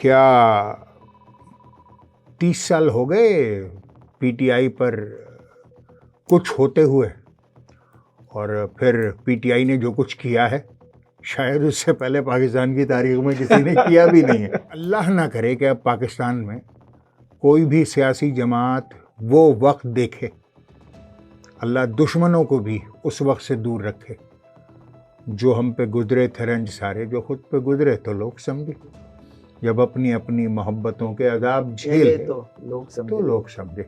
क्या 30 साल हो गए पीटीआई पर कुछ होते हुए, और फिर पीटीआई ने जो कुछ किया है शायद उससे पहले पाकिस्तान की तारीख में किसी ने किया भी नहीं है। अल्लाह ना करे कि अब पाकिस्तान में कोई भी सियासी जमात वो वक्त देखे, अल्लाह दुश्मनों को भी उस वक्त से दूर रखे जो हम पे गुजरे थे रंज सारे, जो खुद पे गुजरे तो लोग समझे, जब अपनी अपनी मोहब्बतों के अजाब झेले तो लोग समझे।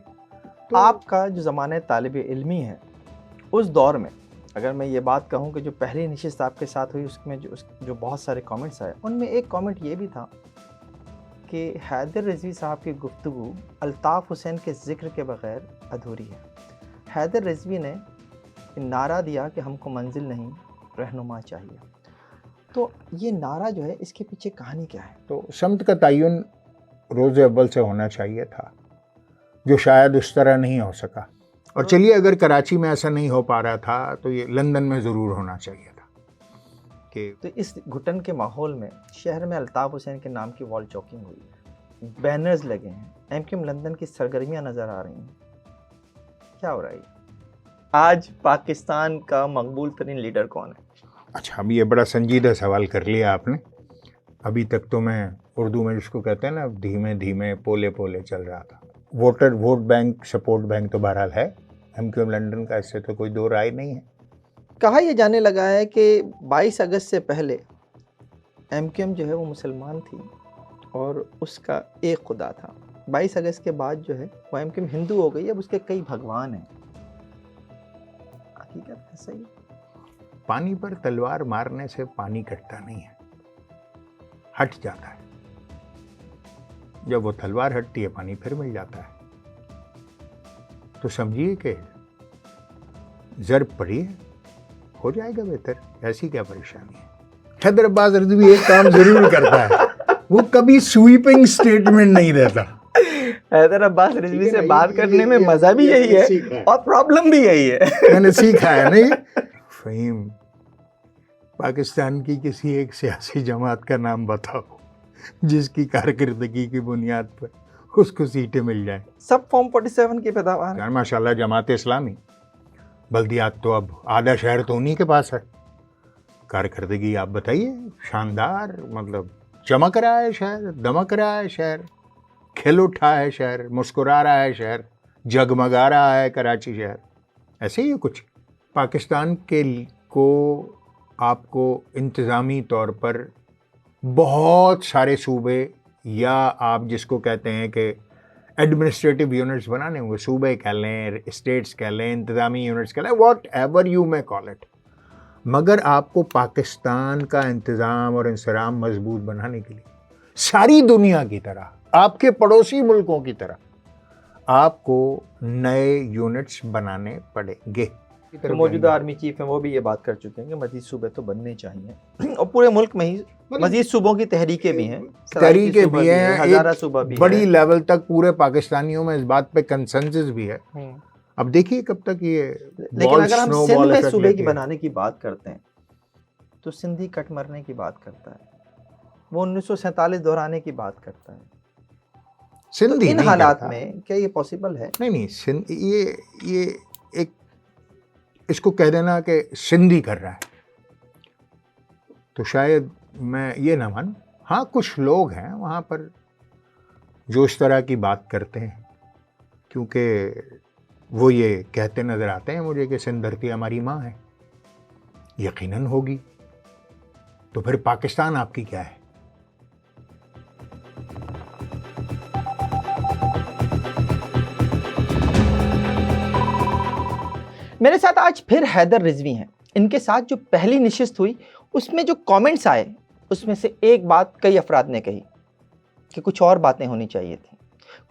तो आपका जो ज़माने तालिब इल्मी है उस दौर में, अगर मैं ये बात कहूँ कि जो पहली नशिस्त आपके साथ हुई उसमें जो बहुत सारे कमेंट्स आए, उनमें एक कमेंट ये भी था कि हैदर रिजवी साहब की गुफ्तगू अल्ताफ़ हुसैन के ज़िक्र के बग़ैर अधूरी है। हैदर रिजवी ने नारा दिया कि हमको मंजिल नहीं रहनुमा चाहिए। तो ये नारा जो है, इसके पीछे कहानी क्या है? तो समत का तयन रोज़ अव्वल से होना चाहिए था, जो शायद उस तरह नहीं हो सका। और चलिए, अगर कराची में ऐसा नहीं हो पा रहा था तो ये लंदन में ज़रूर होना चाहिए था कि तो इस घुटन के माहौल में शहर में अल्ताफ़ हुसैन के नाम की वॉल चॉकिंग हुई है, बैनर्स लगे हैं, एमक्यूएम लंदन की सरगर्मियां नज़र आ रही हैं। क्या हो रहा है? आज पाकिस्तान का मकबूल तरीन लीडर कौन है? अच्छा, अभी ये बड़ा संजीदा सवाल कर लिया आपने। अभी तक तो मैं उर्दू में जिसको कहते हैं ना, धीमे धीमे पोले पोले चल रहा था। वोट बैंक, सपोर्ट बैंक तो बहरहाल है एमक्यूएम लंदन का, इससे तो कोई दो राय नहीं है। कहा यह जाने लगा है कि 22 अगस्त से पहले एमक्यूएम जो है वो मुसलमान थी और उसका एक खुदा था। 22 अगस्त के बाद जो है वो एमक्यूएम हिंदू हो गई, अब उसके कई भगवान हैं। हकीकत है सही? पानी पर तलवार मारने से पानी कटता नहीं है, हट जाता है। जब वो तलवार हटती है पानी फिर मिल जाता है। तो समझिए कि ज़र पड़ी है, हो जाएगा बेहतर, ऐसी क्या परेशानी है। हैदर अब्बास रिजवी एक काम जरूर करता है, वो कभी स्वीपिंग स्टेटमेंट नहीं देता। हैदर अब्बास रिजवी से बात करने में मजा भी यही है और प्रॉब्लम भी यही है। मैंने सीखा है। नहीं फहीम, पाकिस्तान की किसी एक सियासी जमात का नाम बताओ जिसकी कारकर्दगी की बुनियाद पर उसको सीटें मिल जाए। सब फॉर्म 47 की पैदावार यार माशाल्लाह, जमात इस्लामी, बल्दियात तो अब आधा शहर तो उन्हीं के पास है। कारकर्दगी आप बताइए, शानदार, मतलब चमक रहा है शहर, दमक रहा है शहर, खिल उठा है शहर, मुस्कुरा रहा है शहर, जगमगा रहा है कराची शहर। ऐसे ही कुछ पाकिस्तान के को आपको इंतज़ामी तौर पर बहुत सारे सूबे, या आप जिसको कहते हैं कि एडमिनिस्ट्रेटिव यूनिट्स बनाने होंगे, सूबे कह लें, स्टेट्स कह लें, इंतज़ामी यूनिट्स कह लें, what ever you may call it, मगर आपको पाकिस्तान का इंतज़ाम और इंसराम मजबूत बनाने के लिए सारी दुनिया की तरह, आपके पड़ोसी मुल्कों की तरह आपको नए यूनिट्स बनाने पड़ेंगे। तो मौजूदा आर्मी चीफ हैं वो भी ये बात कर चुके हैं कि मजीद सूबे तो बनने चाहिए और पूरे मुल्क में ही मजीद सूबों की तहरीकें भी हैं, तहरीकें भी हैं, हज़ारा सूबा भी बड़ी लेवल तक पूरे पाकिस्तानियों में इस बात पे कंसेंसस भी है। अब देखिए कब तक ये, लेकिन अगर हम सिंध में सूबे की बनाने की बात करते हैं तो सिंधी कट मरने की बात करता है, वो 1947 दोहराने की बात करता है। सिंधी तो इन हालात में क्या ये पॉसिबल है? नहीं, सिंध ये एक, इसको कह देना कि सिंधी कर रहा है तो शायद मैं ये ना मानूं। हाँ, कुछ लोग हैं वहाँ पर जो इस तरह की बात करते हैं, क्योंकि वो ये कहते नज़र आते हैं मुझे कि सिंध धरती हमारी माँ है। यकीनन होगी, तो फिर पाकिस्तान आपकी क्या है? मेरे साथ आज फिर हैदर रिजवी हैं। इनके साथ जो पहली नशिस्त हुई उसमें जो कमेंट्स आए उसमें से एक बात कई अफराद ने कही कि कुछ और बातें होनी चाहिए थी,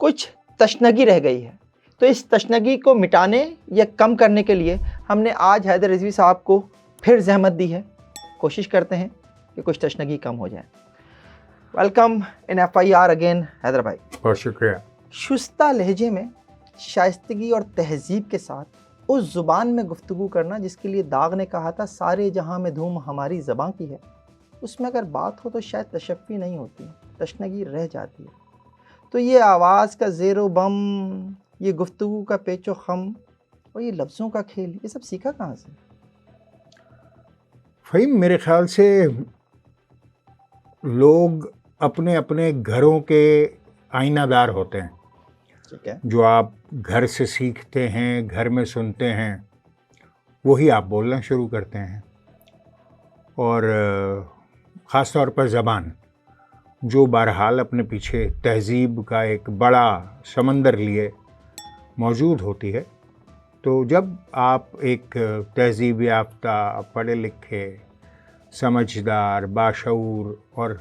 कुछ तशनगी रह गई है। तो इस तशनगी को मिटाने या कम करने के लिए हमने आज हैदर रिजवी साहब को फिर जहमत दी है। कोशिश करते हैं कि कुछ तशनगी कम हो जाए। Welcome in FIR again Haider भाई। बहुत शुक्रिया। शुस्ता लहजे में शाइस्तगी और तहजीब के साथ उस ज़ुबान में गुफ्तगू करना जिसके लिए दाग ने कहा था सारे जहां में धूम हमारी ज़बां की है, उसमें अगर बात हो तो शायद तशफ़ी नहीं होती, तशनगी रह जाती है। तो ये आवाज़ का ज़ेरो बम, ये गुफ्तगू का पेचो खम और ये लफ्ज़ों का खेल, ये सब सीखा कहाँ से? फ़हीम, मेरे ख़्याल से लोग अपने अपने घरों के आईनादार होते हैं। ठीक है। जो आप घर से सीखते हैं, घर में सुनते हैं, वही आप बोलना शुरू करते हैं। और ख़ास तौर पर ज़बान, जो बहरहाल अपने पीछे तहज़ीब का एक बड़ा समंदर लिए मौजूद होती है। तो जब आप एक तहज़ीब याफ्ता, पढ़े लिखे, समझदार, बाशऊर और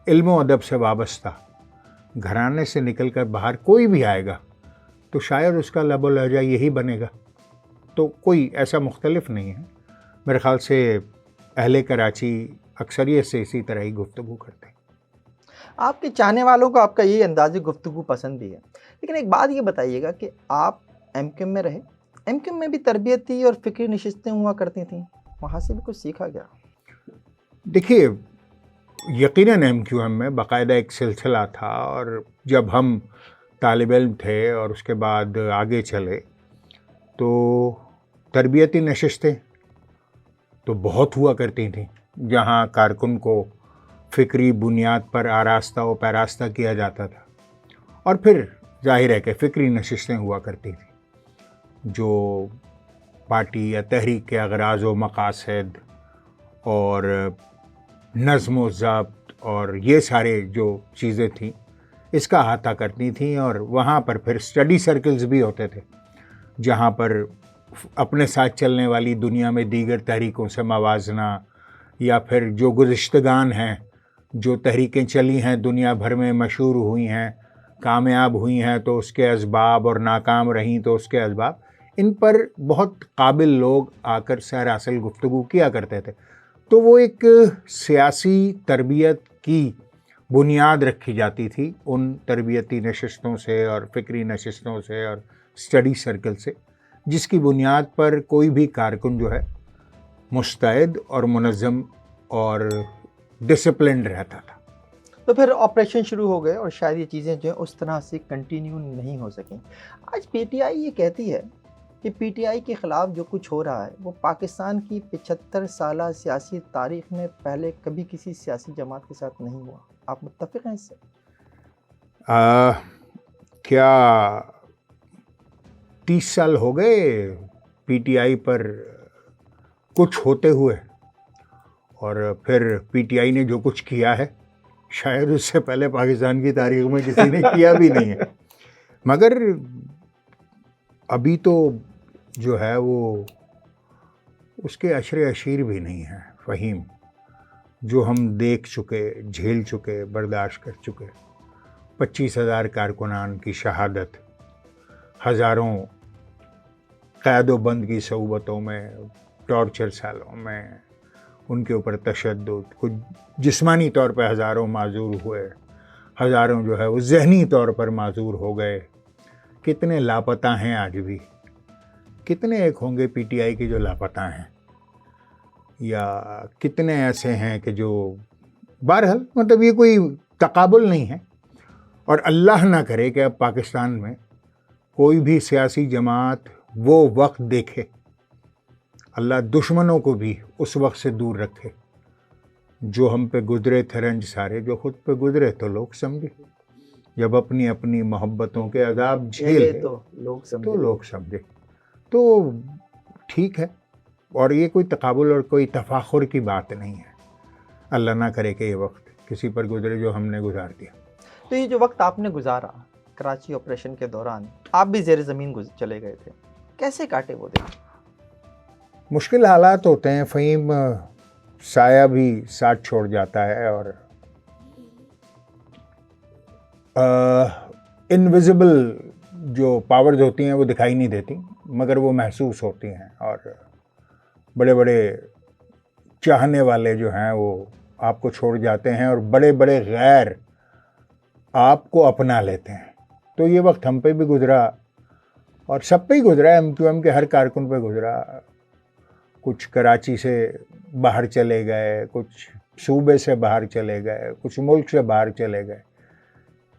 इल्म व अदब से वाबस्ता घराने से निकलकर बाहर कोई भी आएगा तो शायद उसका लब व लहजा यही बनेगा। तो कोई ऐसा मुख्तलिफ नहीं है। मेरे ख़्याल से अहले कराची अक्सरियत से इसी तरह ही गुफ्तगू करते हैं। आपके चाहने वालों को आपका ये अंदाज़े गुफ्तगू पसंद भी है। लेकिन एक बात ये बताइएगा कि आप एमक्यूएम में रहे, एमक्यूएम में भी तरबियती और फ़िक्री नशिस्तें हुआ करती थीं, वहाँ से भी कुछ सीखा क्या? देखिए, यकीनन एमक्यूएम में बाकायदा एक सिलसिला था, और जब हम तालिब इल्म थे और उसके बाद आगे चले तो तरबियती नशिस्तें तो बहुत हुआ करती थीं, जहाँ कारकुन को फ़िक्री बुनियाद पर आरास्ता व पैरास्ता किया जाता था। और फिर जाहिर है कि फ़िक्री नशिस्तें हुआ करती थी जो पार्टी या तहरीक के अगराज़ व मकासद और नज़्म व ज़ब्त और ये सारे जो चीज़ें थीं इसका अहाता करती थीं। और वहाँ पर फिर स्टडी सर्कल्स भी होते थे, जहाँ पर अपने साथ चलने वाली दुनिया में दीगर तहरीकों से मवाजना, या फिर जो गुज़िश्तगान हैं, जो तहरीकें चली हैं, दुनिया भर में मशहूर हुई हैं, कामयाब हुई हैं तो उसके असबाब, और नाकाम रहीं तो उसके असबाब, इन पर बहुत काबिल लोग आकर सरासल गुफ्तगू किया करते थे। तो वो एक सियासी तरबियत की बुनियाद रखी जाती थी उन तरबियती नशिस्तों से और फ़िक्री नशिस्तों से और स्टडी सर्कल से, जिसकी बुनियाद पर कोई भी कारकुन जो है मुस्तैद और मुनज़्ज़म और डिसिप्लिन्ड रहता था। तो फिर ऑपरेशन शुरू हो गए और शायद ये चीज़ें जो हैं उस तरह से कंटिन्यू नहीं हो सकें। आज पीटीआई ये कहती है कि पीटीआई के ख़िलाफ़ जो कुछ हो रहा है वो पाकिस्तान की 75 साला सियासी तारीख़ में पहले कभी किसी सियासी जमात के साथ नहीं हुआ। आप मुत्तफ़िक़ हैं इससे? क्या 30 साल हो गए पीटीआई पर कुछ होते हुए, और फिर पीटीआई ने जो कुछ किया है शायद उससे पहले पाकिस्तान की तारीख़ में किसी ने किया भी नहीं है। मगर अभी तो जो है वो उसके अशरे अशीर भी नहीं है फ़हीम, जो हम देख चुके, झेल चुके, बर्दाश्त कर चुके। 25,000 कारकुनान की शहादत, हज़ारों क़ैद-ओ-बंद की सऊबतों में, टॉर्चर सालों में उनके ऊपर तशद्दुद, कुछ जिस्मानी तौर पर हज़ारों माजूर हुए, हज़ारों जो है वो ज़हनी तौर पर माजूर हो गए। कितने लापता हैं आज भी, कितने एक होंगे पीटीआई के जो लापता हैं, या कितने ऐसे हैं कि जो बहरहाल मतलब ये कोई तकाबुल नहीं है। और अल्लाह ना करे कि अब पाकिस्तान में कोई भी सियासी जमात वो वक्त देखे, अल्लाह दुश्मनों को भी उस वक्त से दूर रखे जो हम पे गुजरे थे रंज सारे, जो खुद पे गुजरे तो लोग समझे, जब अपनी अपनी मोहब्बतों के अज़ाब झेले तो लोग समझे। तो ठीक है, और ये कोई तकाबुल और कोई तफाखुर की बात नहीं है। अल्लाह ना करे कि ये वक्त किसी पर गुजरे जो हमने गुजार दिया। तो ये जो वक्त आपने गुजारा कराची ऑपरेशन के दौरान, आप भी ज़ेर ज़मीन चले गए थे, कैसे काटे वो दिन? मुश्किल हालात होते हैं फ़हीम, साया भी साथ छोड़ जाता है, और इनविजिबल जो पावर्स होती हैं वो दिखाई नहीं देती, मगर वो महसूस होती हैं। और बड़े बड़े चाहने वाले जो हैं वो आपको छोड़ जाते हैं, और बड़े बड़े गैर आपको अपना लेते हैं। तो ये वक्त हम पे भी गुजरा, और सब पे ही गुजरा, एमक्यूएम के हर कारकुन पे गुजरा। कुछ कराची से बाहर चले गए, कुछ सूबे से बाहर चले गए, कुछ मुल्क से बाहर चले गए।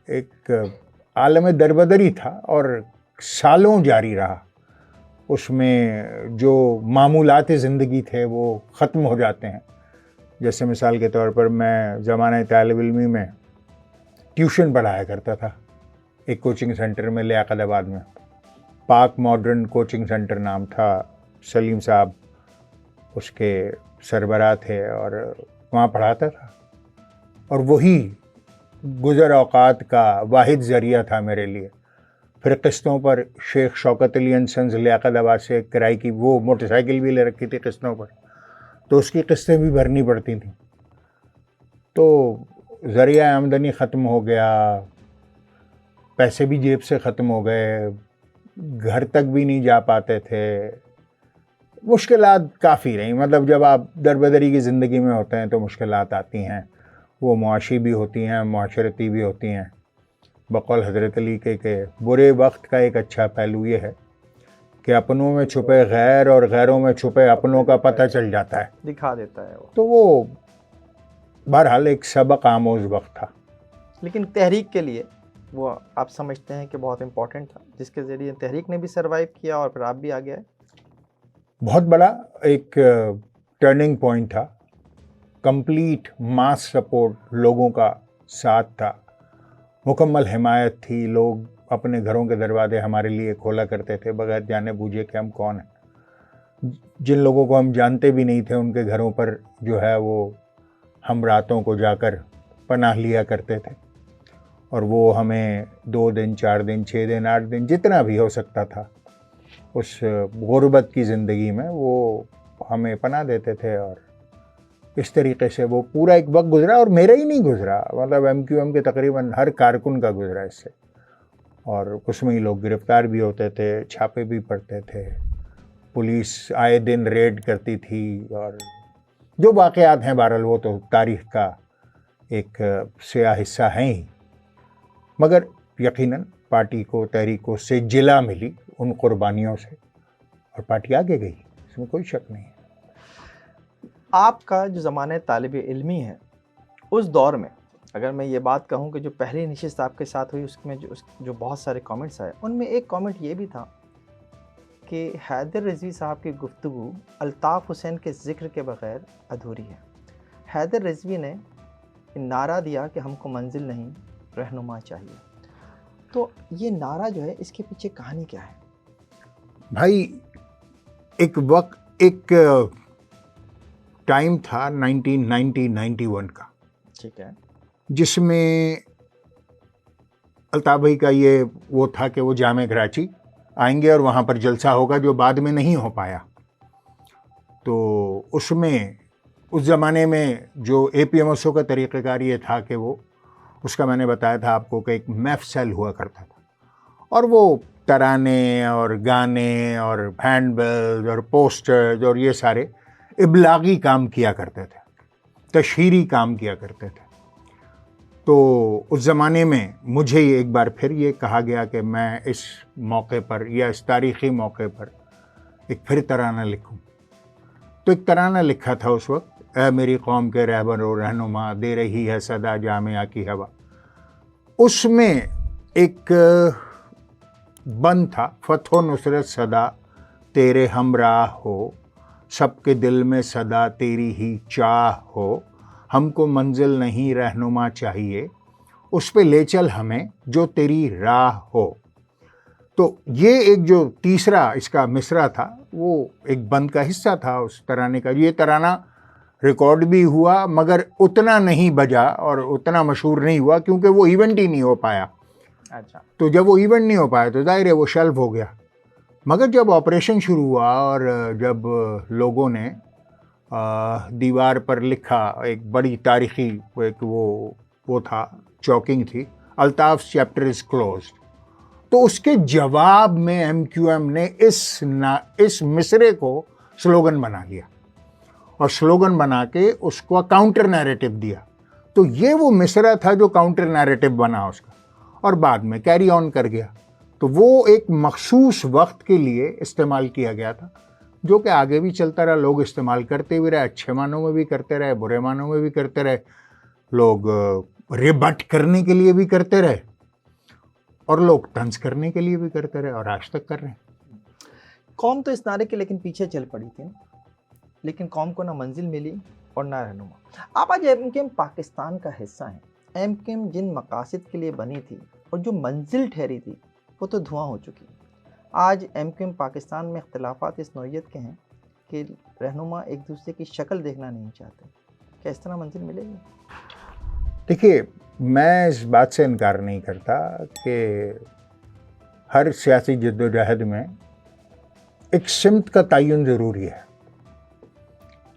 एक आलम दरबदरी था और सालों जारी रहा। उसमें जो मामूलात ज़िंदगी थे वो ख़त्म हो जाते हैं। जैसे मिसाल के तौर पर मैं ज़माने तालिब इल्मी में ट्यूशन पढ़ाया करता था एक कोचिंग सेंटर में लियाकताबाद में। पाक मॉडर्न कोचिंग सेंटर नाम था। सलीम साहब उसके सरबराह थे और वहाँ पढ़ाता था, और वही गुज़र औक़ात का वाहिद ज़रिया था मेरे लिए। फिर किस्तों पर शेख शौकत अली एंड सन्स लियाकताबाद से किराए की वो मोटरसाइकिल भी ले रखी थी किस्तों पर, तो उसकी किस्तें भी भरनी पड़ती थी। तो ज़रिया आमदनी ख़त्म हो गया, पैसे भी जेब से ख़त्म हो गए, घर तक भी नहीं जा पाते थे। मुश्किलात काफ़ी रही। मतलब जब आप दरबदरी की ज़िंदगी में होते हैं तो मुश्किलात आती हैं, वो मुआशी भी होती हैं, मुआशरती भी होती हैं। बक़ौल हज़रत अली के बुरे वक्त का एक अच्छा पहलू ये है कि अपनों में छुपे गैर और गैरों में छुपे अपनों का पता चल जाता है, दिखा देता है वो। तो वो बहरहाल एक सबक आमोज़ वक्त था। लेकिन तहरीक के लिए वो आप समझते हैं कि बहुत इम्पोर्टेंट था, जिसके ज़रिए तहरीक ने भी सर्वाइव किया और फिर आप भी आ गए। बहुत बड़ा एक टर्निंग पॉइंट था। कंप्लीट मास सपोर्ट, लोगों का साथ था, मुकम्मल हिमायत थी। लोग अपने घरों के दरवाजे हमारे लिए खोला करते थे बगैर जाने बूझे कि हम कौन हैं। जिन लोगों को हम जानते भी नहीं थे उनके घरों पर जो है वो हम रातों को जाकर पनाह लिया करते थे, और वो हमें 2 दिन, 4 दिन, 6 दिन, 8 दिन, जितना भी हो सकता था उस गुर्बत की ज़िंदगी में वो हमें पनाह देते थे। और इस तरीके से वो पूरा एक वक्त गुजरा, और मेरा ही नहीं गुजरा, मतलब MQM के तकरीबन हर कारकुन का गुजरा इससे। और उसमें ही लोग गिरफ़्तार भी होते थे, छापे भी पड़ते थे, पुलिस आए दिन रेड करती थी, और जो वाक़यात हैं बहरहाल वो तो तारीख़ का एक स्याह हिस्सा हैं ही। मगर यकीनन पार्टी को, तहरीक को से जिला मिली उन कुर्बानियों से, और पार्टी आगे गई, इसमें कोई शक नहीं है। आपका जो ज़माने तालिब इल्मी है उस दौर में, अगर मैं ये बात कहूँ कि जो पहली नशिस्त आपके साथ हुई उसमें जो बहुत सारे कमेंट्स आए, उनमें एक कमेंट ये भी था कि हैदर रिजवी साहब की गुफ्तगू अल्ताफ़ हुसैन के ज़िक्र के बग़ैर अधूरी है। हैदर रिजवी ने नारा दिया कि हमको मंजिल नहीं रहनुमा चाहिए। तो ये नारा जो है, इसके पीछे कहानी क्या है? भाई एक टाइम था 1990-91 का, ठीक है, जिसमें अल्ताफ़ भाई का ये वो था कि वो जामे कराची आएंगे और वहाँ पर जलसा होगा, जो बाद में नहीं हो पाया। तो उसमें उस ज़माने में जो APMSO का तरीक़ेकार ये था कि वो, उसका मैंने बताया था आपको कि एक महफ़िल हुआ करता था, और वो तराने और गाने और हैंडबिल्स और पोस्टर्स और ये सारे इब्लागी काम किया करते थे, तशहीरी काम किया करते थे। तो उस ज़माने में मुझे एक बार फिर ये कहा गया कि मैं इस मौके पर या इस तारीख़ी मौके पर एक फिर तराना लिखूं। तो एक तराना लिखा था उस वक्त, ऐ मेरी कौम के रहबर और रहनुमा, दे रही है सदा जामिया की हवा। उसमें एक बंद था, फ़त्हो नुसरत सदा तेरे हमराह हो, सबके दिल में सदा तेरी ही चाह हो, हमको मंजिल नहीं रहनुमा चाहिए, उस पे ले चल हमें जो तेरी राह हो। तो ये एक जो तीसरा इसका मिसरा था वो एक बंद का हिस्सा था उस तराने का। ये तराना रिकॉर्ड भी हुआ मगर उतना नहीं बजा और उतना मशहूर नहीं हुआ क्योंकि वो इवेंट ही नहीं हो पाया। अच्छा, तो जब वो इवेंट नहीं हो पाया तो जाहिर है वो शेल्फ हो गया। मगर जब ऑपरेशन शुरू हुआ और जब लोगों ने दीवार पर लिखा, एक बड़ी तारीख़ी एक वो था, चौकिंग थी, अल्ताफ़ चैप्टर इज़ क्लोज्ड, तो उसके जवाब में MQM ने इस मिसरे को स्लोगन बना लिया और स्लोगन बना के उसको काउंटर नैरेटिव दिया। तो ये वो मिसरा था जो काउंटर नैरेटिव बना उसका और बाद में कैरी ऑन कर गया। तो वो एक मखसूस वक्त के लिए इस्तेमाल किया गया था जो कि आगे भी चलता रहा, लोग इस्तेमाल करते भी रहे, अच्छे मानों में भी करते रहे, बुरे मानों में भी करते रहे, लोग रिबट करने के लिए भी करते रहे और लोग तंज करने के लिए भी करते रहे और आज तक कर रहे हैं। कौम तो इस नारे के लेकिन पीछे चल पड़ी थी, लेकिन कौम को ना मंजिल मिली और ना रहनुमा। आप आज एमकेएम पाकिस्तान का हिस्सा हैं। एमकेएम जिन मकासद के लिए बनी थी और जो मंजिल ठहरी थी वो तो धुआं हो चुकी। आज एमकेएम पाकिस्तान में इख्तिलाफात इस नौइयत के हैं कि रहनुमा एक दूसरे की शक्ल देखना नहीं चाहते। क्या इस तरह मंजिल मिलेगी? देखिए, मैं इस बात से इनकार नहीं करता कि हर सियासी जद्दोजहद में एक सिमत का तयन ज़रूरी है,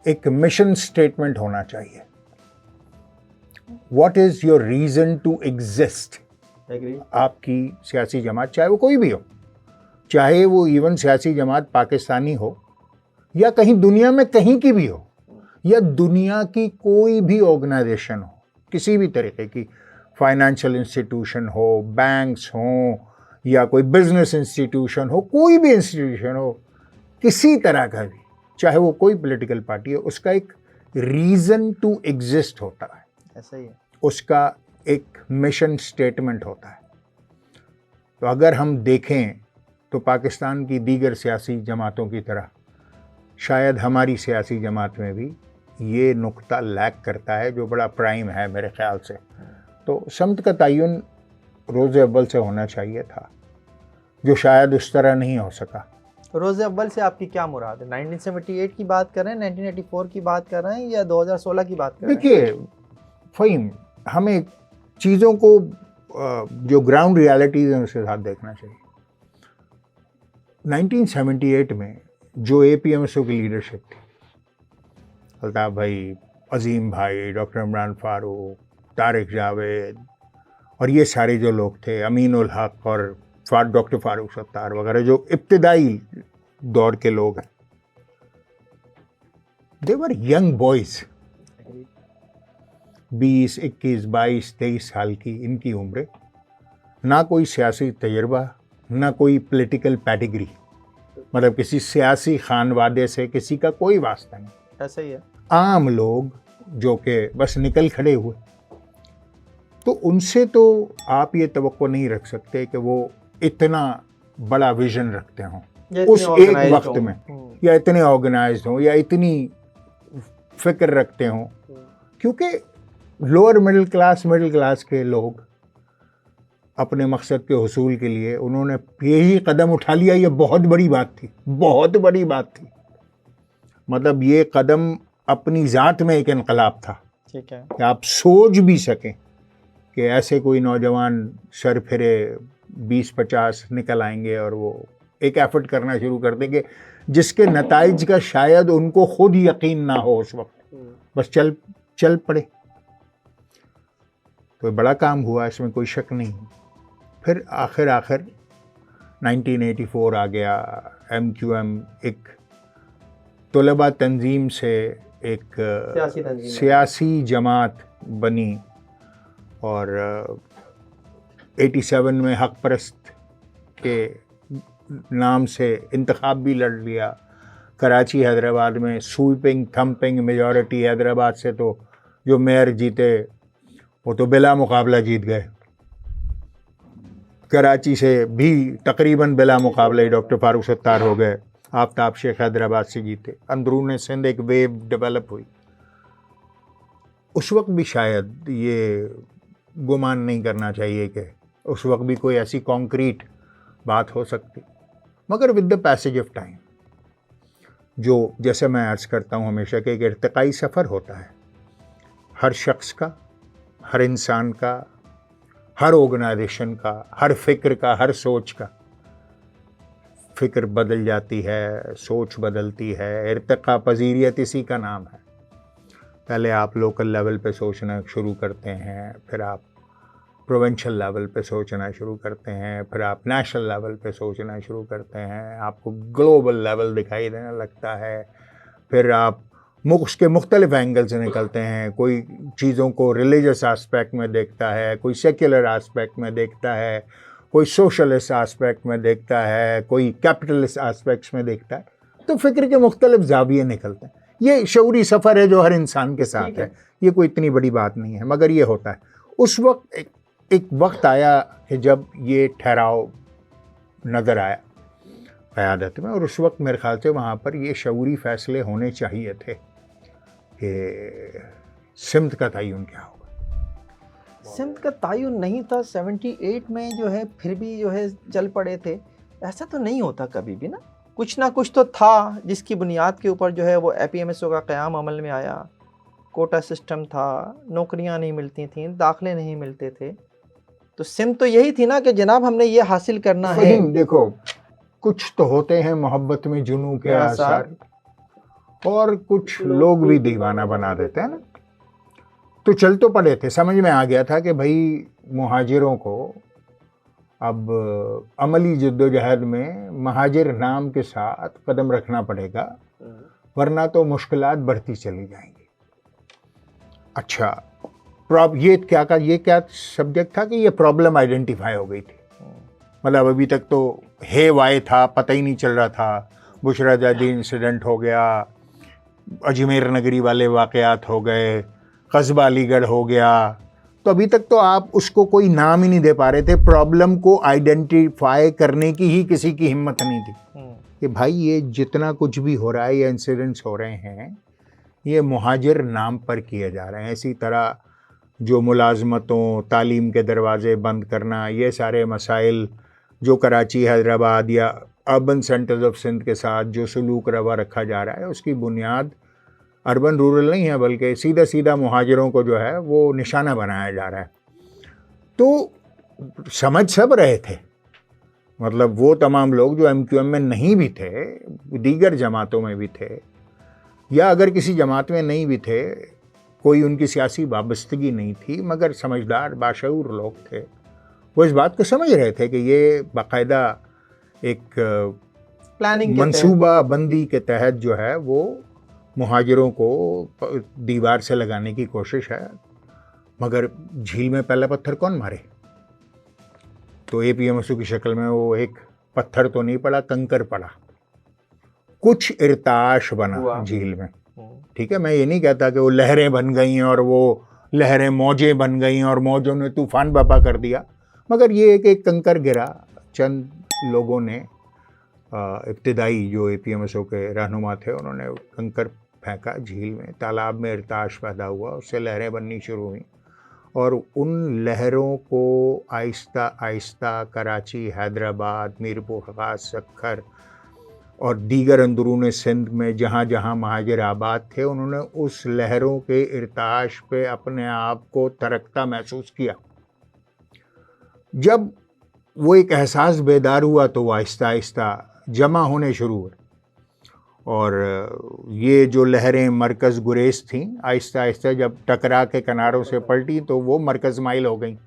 एक मिशन स्टेटमेंट होना चाहिए। What is your reason to exist? आपकी सियासी जमात, चाहे वो कोई भी हो, चाहे वो इवन सियासी जमात पाकिस्तानी हो या कहीं दुनिया में कहीं की भी हो, या दुनिया की कोई भी ऑर्गेनाइजेशन हो, किसी भी तरीके की, फाइनेंशियल इंस्टीट्यूशन हो, बैंक्स हों, या कोई बिजनेस इंस्टीट्यूशन हो, कोई भी इंस्टीट्यूशन हो, किसी तरह का भी, चाहे वो कोई पॉलिटिकल पार्टी हो, उसका एक रीज़न टू एग्जिस्ट होता है। ऐसा ही है। उसका एक मिशन स्टेटमेंट होता है। तो अगर हम देखें तो पाकिस्तान की दीगर सियासी जमातों की तरह शायद हमारी सियासी जमात में भी ये नुक्ता लैक करता है, जो बड़ा प्राइम है मेरे ख्याल से। तो समत का तयन रोज़े अव्वल से होना चाहिए था, जो शायद उस तरह नहीं हो सका। रोज़े अव्वल से आपकी क्या मुराद है? 1978 की बात कर रहे हैं, 1984 की बात कर रहे हैं, या 2016 की बात कर रहे हैं? देखिए फ़हीम, हमें चीज़ों को जो ग्राउंड रियलिटीज़ हैं उसके साथ देखना चाहिए। 1978 में जो APMSO की लीडरशिप थी, अल्ताफ़ भाई, अज़ीम भाई, डॉक्टर इमरान फ़ारूक, तारिक जावेद और ये सारे जो लोग थे, अमीन उल हक और डॉक्टर फ़ारूक सत्तार वगैरह, जो इब्तिदाई दौर के लोग हैं, दे वर यंग बॉयज़, 20, 21, 22, 23 साल की इनकी उम्रें, ना कोई सियासी तजर्बा, ना कोई पॉलिटिकल पैडिग्री, मतलब किसी सियासी खानवादे से किसी का कोई वास्ता नहीं। ऐसा ही है। आम लोग जो कि बस निकल खड़े हुए, तो उनसे तो आप ये तवक्को नहीं रख सकते कि वो इतना बड़ा विजन रखते हों उस एक वक्त में, या इतने ऑर्गेनाइज्ड हों, या इतनी फिक्र रखते हों, क्योंकि लोअर मिडिल क्लास के लोग अपने मकसद के हुसूल के लिए उन्होंने यही कदम उठा लिया। ये बहुत बड़ी बात थी, बहुत बड़ी बात थी। मतलब ये कदम अपनी ज़ात में एक इनकलाब था। ठीक है, कि आप सोच भी सकें कि ऐसे कोई नौजवान सर फिरे 20-50 निकल आएंगे और वो एक एफर्ट करना शुरू कर देंगे जिसके नताइज का शायद उनको खुद यकीन ना हो उस वक्त, बस चल पड़े। तो बड़ा काम हुआ, इसमें कोई शक नहीं। फिर आखिर 1984 आ गया। MQM एक तलबा तंजीम से एक सियासी जमात बनी और 87 में हक परस्त के नाम से इंतखाब भी लड़ लिया। कराची हैदराबाद में स्वीपिंग थम्पिंग मेजॉरिटी, हैदराबाद से तो जो मेयर जीते वो तो बिला मुकाबला जीत गए। कराची से भी तकरीबन बिला मुकाबला डॉक्टर फारूक सत्तार हो गए। आफ्ताब शेख हैदराबाद से जीते। अंदरून सिंध एक वेव डेवलप हुई। उस वक्त भी शायद ये गुमान नहीं करना चाहिए कि उस वक्त भी कोई ऐसी कॉन्क्रीट बात हो सकती, मगर with the passage of time, जो जैसे मैं अर्ज़ करता हूँ हमेशा कि एक इर्तिकाई सफ़र होता है हर शख्स का, हर इंसान का, हर ऑर्गेनाइजेशन का, हर फ़िक्र का, हर सोच का। फ़िक्र बदल जाती है, सोच बदलती है, इर्तिका पजीरियत इसी का नाम है। पहले आप लोकल लेवल पे सोचना शुरू करते हैं, फिर आप प्रोविंशियल लेवल पे सोचना शुरू करते हैं, फिर आप नेशनल लेवल पे सोचना शुरू करते हैं, आपको ग्लोबल लेवल दिखाई देने लगता है, फिर आप उसके मुख्तलिफ एंगल से निकलते हैं। कोई चीज़ों को रिलीजियस आस्पेक्ट में देखता है, कोई सेक्युलर आस्पेक्ट में देखता है, कोई सोशलिस्ट आस्पेक्ट में देखता है, कोई कैपिटलिस्ट आस्पेक्ट्स में देखता है। तो फिक्र के मुख्तलिफ जाविये निकलते हैं। ये शऊरी सफ़र है जो हर इंसान के साथ है, ये कोई इतनी बड़ी बात नहीं है, मगर ये होता है। उस वक्त एक वक्त आया कि जब ये ठहराव नज़र आया क़यादत में, और उस वक्त मेरे ख्याल से वहाँ पर ये शऊरी फ़ैसले होने चाहिए थे कि सिमत का तयन क्या होगा। सिमत का तयन नहीं था 78 में जो है, फिर भी जो है चल पड़े थे। ऐसा तो नहीं होता कभी भी ना कुछ तो था जिसकी बुनियाद के ऊपर जो है वो APMSO का क़याम अमल में आया। कोटा सिस्टम था, नौकरियां नहीं मिलती थीं, दाखिले नहीं मिलते थे, तो सिमत तो यही थी ना कि जनाब हमने ये हासिल करना है। देखो, कुछ तो होते हैं मोहब्बत में जुनू के आसार, और कुछ लोग भी दीवाना बना देते हैं ना। तो चल तो पड़े थे, समझ में आ गया था कि भाई मुहाजिरों को अब अमली जद्दोजहद में महाजिर नाम के साथ कदम रखना पड़ेगा, वरना तो मुश्किलात बढ़ती चली जाएंगी। अच्छा, ये क्या सब्जेक्ट था कि ये प्रॉब्लम आइडेंटिफाई हो गई थी। मतलब अभी तक तो हे वाए था, पता ही नहीं चल रहा था। बुशरा जादी इंसिडेंट हो गया, अजमेर नगरी वाले वाक़यात हो गए, कस्बा अलीगढ़ हो गया, तो अभी तक तो आप उसको कोई नाम ही नहीं दे पा रहे थे। प्रॉब्लम को आइडेंटिफाई करने की ही किसी की हिम्मत नहीं थी कि भाई ये जितना कुछ भी हो रहा है, ये इंसिडेंट्स हो रहे हैं, ये मुहाजिर नाम पर किए जा रहे हैं। इसी तरह जो मुलाजमतों, तालीम के दरवाज़े बंद करना, ये सारे मसाइल जो कराची, हैदराबाद या अर्बन सेंटर्स ऑफ सिंध के साथ जो सलूक रवा रखा जा रहा है, उसकी बुनियाद अर्बन रूरल नहीं है, बल्कि सीधा सीधा मुहाजिरों को जो है वो निशाना बनाया जा रहा है। तो समझ सब रहे थे, मतलब वो तमाम लोग जो MQM में नहीं भी थे, दीगर जमातों में भी थे, या अगर किसी जमात में नहीं भी थे, कोई उनकी सियासी वाबस्तगी नहीं थी, मगर समझदार बाशऊर लोग थे, वो इस बात को समझ रहे थे कि ये बाकायदा एक प्लानिंग मंसूबा बंदी के तहत जो है वो मुहाजिरों को दीवार से लगाने की कोशिश है। मगर झील में पहला पत्थर कौन मारे? तो APMSO की शक्ल में वो एक पत्थर तो नहीं पड़ा, कंकर पड़ा, कुछ इर्ताश बना झील में। ठीक है, मैं ये नहीं कहता कि वो लहरें बन गई और वो लहरें मौजें बन गई और मौजों ने तूफान बपा कर दिया, मगर ये एक कंकर गिरा। चंद लोगों ने इब्तिदाई जो APMSO के रहनुमा थे, उन्होंने कंकर फेंका झील में, तालाब में इर्ताश पैदा हुआ, उससे लहरें बननी शुरू हुई, और उन लहरों को आहिस्ता आहिस्ता कराची, हैदराबाद, मीरपुर खास, सक्खर और दीगर अंदरून सिंध में जहाँ जहाँ महाजिर आबाद थे, उन्होंने उस लहरों के इर्ताश पे अपने आप को तरकता महसूस किया। जब वो एक एहसास बेदार हुआ तो वो आहिस्ता आहिस्ता जमा होने शुरू हुए, और ये जो लहरें मरकज़ गुरेज थीं, आहिस्ता आहिस्ता जब टकरा के किनारों से पलटी तो वो मरकज़ माइल हो गई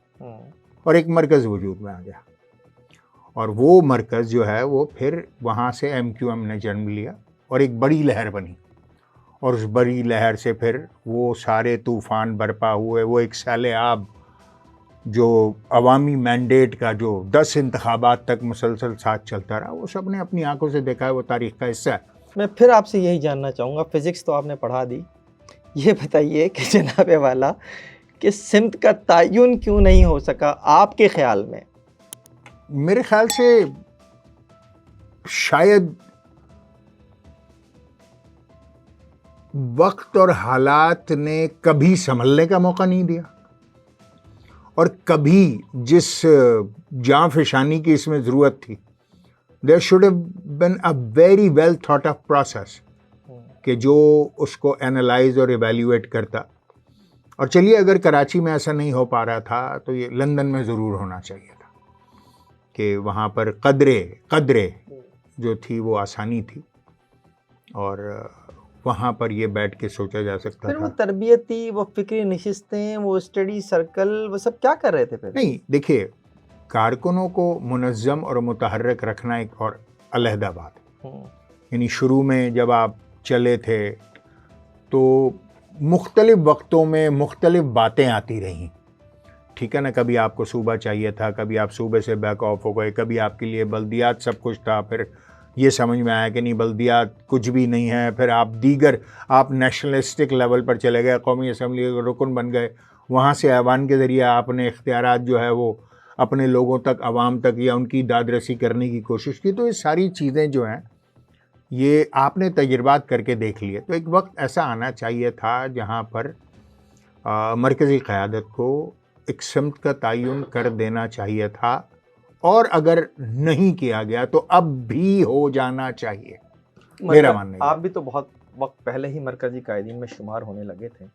और एक मरकज़ वजूद में आ गया। और वो मरकज़ जो है वो फिर वहाँ से MQM ने जन्म लिया और एक बड़ी लहर बनी, और उस बड़ी लहर से फिर वो सारे तूफ़ान बरपा हुए। वो एक सैले आब जो अवामी मैंडेट का जो 10 इंतखाबात तक मुसलसल साथ चलता रहा, वो सब ने अपनी आंखों से देखा है, वो तारीख़ का हिस्सा है। मैं फिर आपसे यही जानना चाहूँगा, फ़िज़िक्स तो आपने पढ़ा दी, ये बताइए कि जनाबे वाला कि सिमत का तयन क्यों नहीं हो सका आपके ख़्याल में? मेरे ख्याल से शायद वक्त और हालात ने कभी संभलने का मौका नहीं दिया, और कभी जिस जांफशानी की इसमें ज़रूरत थी, there should have been a very well thought of process कि जो उसको एनालाइज और एवेल्यूएट करता। और चलिए, अगर कराची में ऐसा नहीं हो पा रहा था तो ये लंदन में ज़रूर होना चाहिए था कि वहाँ पर कदरे जो थी वो आसानी थी, और वहाँ पर ये बैठ के सोचा जा सकता फिर था। वो तरबियती, वो फ़िक्री नशिस्तें, वो स्टडी सर्कल, वो सब क्या कर रहे थे फिर? नहीं, देखिए, कारकुनों को मुनज़्ज़म और मुतहर्रिक रखना एक और अलहदा बात है। यानी शुरू में जब आप चले थे तो मुख्तलिफ वक्तों में मुख्तलिफ बातें आती रहीं, ठीक है ना। कभी आपको सूबा चाहिए था, कभी आप सूबे से बैक ऑफ हो गए, कभी आपके लिए बल्दियात सब कुछ था, फिर ये समझ में आया कि नहीं बल्दियात कुछ भी नहीं है, फिर आप नेशनलिस्टिक लेवल पर चले गए, कौमी असम्बली के रुकन बन गए, वहाँ से ऐवान के ज़रिए आपने इख्तियारात जो है वो अपने लोगों तक, आवाम तक या उनकी दादरसी करने की कोशिश की। तो ये सारी चीज़ें जो हैं ये आपने तजर्बात करके देख लिए। तो एक वक्त ऐसा आना चाहिए था जहाँ पर मरकज़ी क़यादत को एक समत का तयन कर देना चाहिए था, और अगर नहीं किया गया तो अब भी हो जाना चाहिए, मेरा मानना है। आप भी तो बहुत वक्त पहले ही मरकजी कायदीन में शुमार होने लगे थे,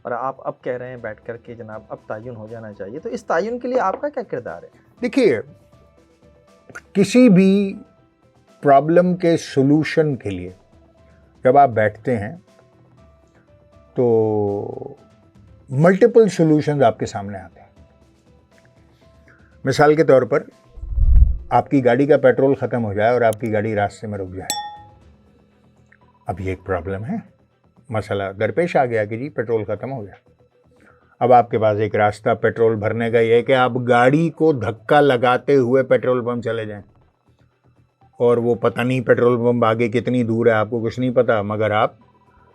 और आप अब कह रहे हैं बैठ कर के जनाब अब तयन हो जाना चाहिए। तो इस तयन के लिए आपका क्या किरदार है? देखिए, किसी भी प्रॉब्लम के सॉल्यूशन के लिए जब आप बैठते हैं तो मल्टीपल सॉल्यूशंस आपके सामने आते हैं। मिसाल के तौर पर आपकी गाड़ी का पेट्रोल ख़त्म हो जाए और आपकी गाड़ी रास्ते में रुक जाए, अब ये एक प्रॉब्लम है, मसला दरपेश आ गया कि जी पेट्रोल ख़त्म हो गया। अब आपके पास एक रास्ता पेट्रोल भरने का ये है कि आप गाड़ी को धक्का लगाते हुए पेट्रोल पंप चले जाएं, और वो पता नहीं पेट्रोल पंप आगे कितनी दूर है, आपको कुछ नहीं पता, मगर आप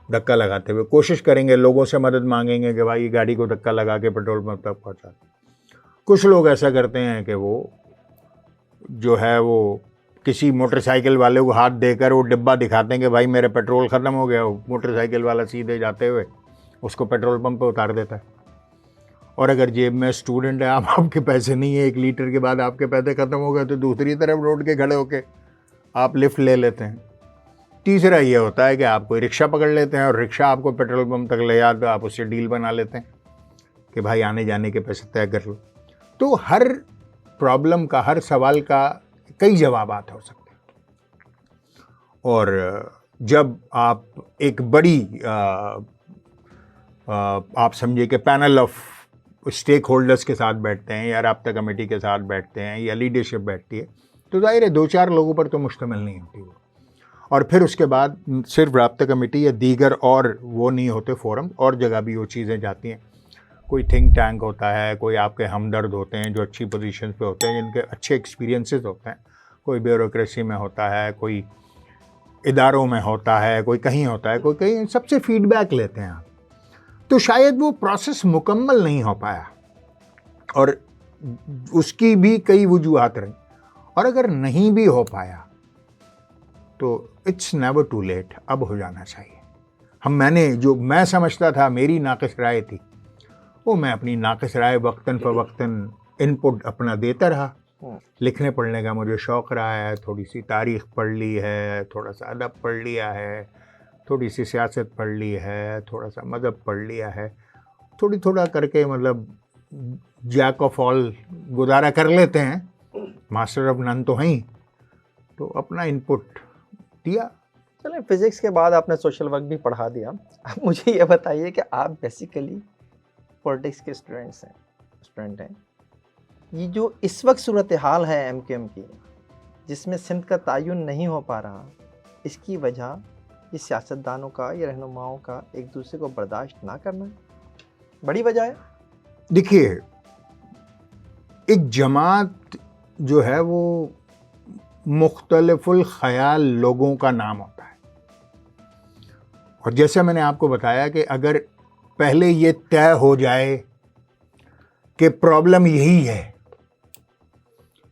धक्का लगाते हुए कोशिश करेंगे, लोगों से मदद मांगेंगे कि भाई गाड़ी को धक्का लगा के पेट्रोल पंप तक पहुंचा। कुछ लोग ऐसा करते हैं कि वो जो है वो किसी मोटरसाइकिल वाले को हाथ देकर वो डिब्बा दिखाते हैं कि भाई मेरे पेट्रोल ख़त्म हो गया। मोटरसाइकिल वाला सीधे जाते हुए उसको पेट्रोल पंप पे उतार देता है, और अगर जेब में स्टूडेंट है, आपके पैसे नहीं है, 1 लीटर के बाद आपके पैसे ख़त्म हो गए तो दूसरी तरफ रोड के खड़े होके आप लिफ्ट ले लेते हैं। तीसरा ये होता है कि आप कोई रिक्शा पकड़ लेते हैं और रिक्शा आपको पेट्रोल पंप तक ले जाता, आप उससे डील बना लेते हैं कि भाई आने जाने के पैसे तय कर लो। तो हर प्रॉब्लम का, हर सवाल का कई जवाबात हो सकते हैं, और जब आप एक बड़ी आप समझिए कि पैनल ऑफ स्टेक होल्डर्स के साथ बैठते हैं, या राब्ता कमेटी के साथ बैठते हैं, या लीडरशिप बैठती है, तो जाहिर है 2-4 लोगों पर तो मुश्तमिल नहीं होती वो, और फिर उसके बाद सिर्फ राब्ता कमेटी या दीगर और वो नहीं होते फोरम, और जगह भी वो चीज़ें जाती हैं। कोई थिंक टैंक होता है, कोई आपके हमदर्द होते हैं जो अच्छी पोजीशन पे होते हैं, जिनके अच्छे एक्सपीरियंसेस होते हैं, कोई ब्यूरोक्रेसी में होता है, कोई इदारों में होता है, कोई कहीं होता है, कोई कहीं, सबसे फीडबैक लेते हैं आप। तो शायद वो प्रोसेस मुकम्मल नहीं हो पाया, और उसकी भी कई वजूहात रही, और अगर नहीं भी हो पाया तो इट्स नेवर टू लेट, अब हो जाना चाहिए। जो मैं समझता था मेरी नाक़िस राय थी, वो मैं अपनी नाक़िस राय वक्तन फ़वक्तन इनपुट अपना देता रहा। लिखने पढ़ने का मुझे शौक़ रहा है, थोड़ी सी तारीख़ पढ़ ली है, थोड़ा सा अदब पढ़ लिया है, थोड़ी सी सियासत पढ़ ली है, थोड़ा सा मज़हब पढ़ लिया है, थोड़ा करके मतलब जैक ऑफ ऑल गुजारा कर लेते हैं, मास्टर ऑफ नन तो हैं, तो अपना इनपुट दिया। चलें, फिज़िक्स के बाद आपने सोशल वर्क भी पढ़ा दिया। अब मुझे ये बताइए कि आप बेसिकली पॉलिटिक्स के स्टूडेंट हैं। ये जो इस वक्त सूरत हाल है MQM की, जिसमें सिंध का तयन नहीं हो पा रहा, इसकी वजह ये सियासतदानों का या रहनुमाओं का एक दूसरे को बर्दाश्त ना करना बड़ी वजह है। देखिए, एक जमात जो है वो मुख्तलिफुल ख़याल लोगों का नाम होता है, और जैसे मैंने आपको बताया कि अगर पहले ये तय हो जाए कि प्रॉब्लम यही है,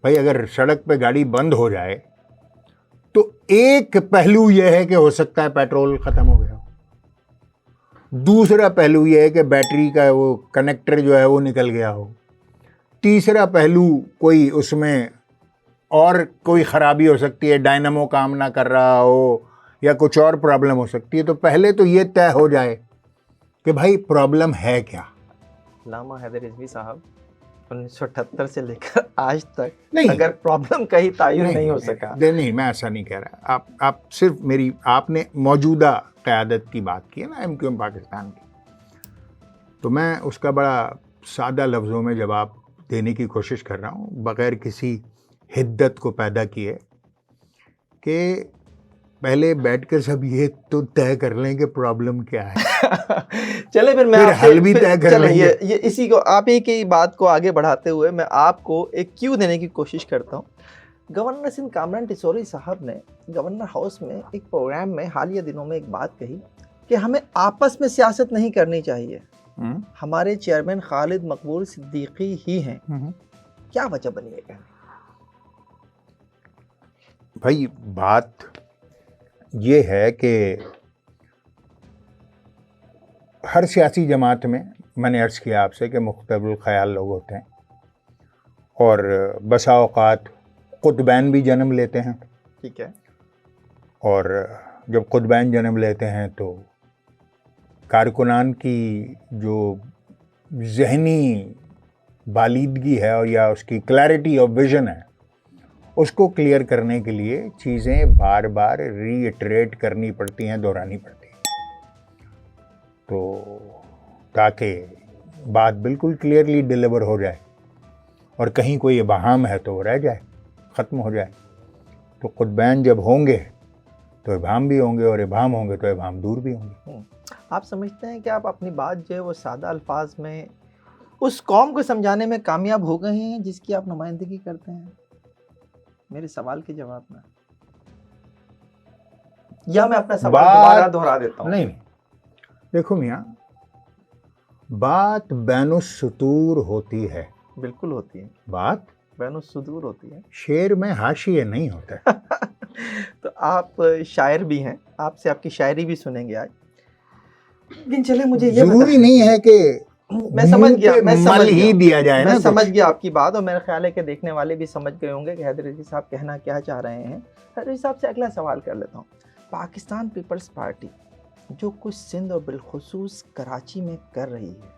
भाई अगर सड़क पे गाड़ी बंद हो जाए तो एक पहलू यह है कि हो सकता है पेट्रोल ख़त्म हो गया, दूसरा पहलू यह है कि बैटरी का वो कनेक्टर जो है वो निकल गया हो, तीसरा पहलू कोई उसमें और कोई ख़राबी हो सकती है, डायनामो काम ना कर रहा हो, या कुछ और प्रॉब्लम हो सकती है। तो पहले तो ये तय हो जाए कि भाई प्रॉब्लम है क्या। अल्लामा हैदर रिजवी साहब 1978 से लेकर आज तक नहीं, अगर प्रॉब्लम का ही तयन नहीं हो सका। नहीं, मैं ऐसा नहीं कह रहा। आप सिर्फ आपने मौजूदा क़यादत की बात की है ना, MQM पाकिस्तान की, तो मैं उसका बड़ा सादा लफ्ज़ों में जवाब देने की कोशिश कर रहा हूँ, बग़ैर किसी हिद्दत को पैदा किए, कि पहले बैठकर सब ये तो तय कर लें कि प्रॉब्लम क्या है। चले फिर मैं फिर आपसे हल भी तय कर लेंगे। ये इसी को आप ही की बात को आगे बढ़ाते हुए मैं आपको एक क्यू देने की कोशिश करता हूँ। गवर्नर सिंध कामरान टिसोरी साहब ने गवर्नर हाउस में एक प्रोग्राम में हालिया दिनों में एक बात कही कि हमें आपस में सियासत नहीं करनी चाहिए, हमारे चेयरमैन खालिद मकबूल सिद्दीकी ही हैं। क्या वजह बनी है कहने? भाई बात ये है कि हर सियासी जमात में, मैंने अर्ज़ किया आपसे कि मुख्तलिफ़ ख़याल लोग होते हैं और बसा औक़ात कुतबैन भी जन्म लेते हैं। ठीक है। और जब कुतबैन जन्म लेते हैं तो कारकुनान की जो ज़हनी बालीदगी है और या उसकी क्लैरिटी ऑफ विज़न है, उसको क्लियर करने के लिए चीज़ें बार बार रीइटरेट करनी पड़ती हैं, दोहरानी पड़ती हैं, तो ताकि बात बिल्कुल क्लियरली डिलीवर हो जाए और कहीं कोई इबाहम है तो रह जाए, ख़त्म हो जाए। तो कुतबैन जब होंगे तो इबाहम भी होंगे और इबाहम होंगे तो इबाहम दूर भी होंगे। आप समझते हैं कि आप अपनी बात जो है वो सादा अल्फाज में उस कौम को समझाने में कामयाब हो गए हैं जिसकी आप नुमाइंदगी करते हैं? मेरे सवाल के जवाब में, या मैं अपना सवाल दोबारा दोहरा देता हूँ? नहीं, देखो मियाँ, बात बैनुस्सुतूर होती है। बिल्कुल होती है, बात बैनुस्सुतूर होती है, शेर में हाशिए नहीं होता है। तो आप शायर भी हैं, आपसे आपकी शायरी भी सुनेंगे आज। लेकिन चले मुझे ये जरूरी नहीं है कि मैं समझ गया, दिया जाए, मैं समझ गया आपकी बात, और मेरा ख्याल है कि देखने वाले भी समझ गए होंगे कि हैदर अली साहब कहना क्या चाह रहे हैं। हैदर अली साहब से अगला सवाल कर लेता हूँ। पाकिस्तान पीपल्स पार्टी जो कुछ सिंध और बिलखुसूस कराची में कर रही है,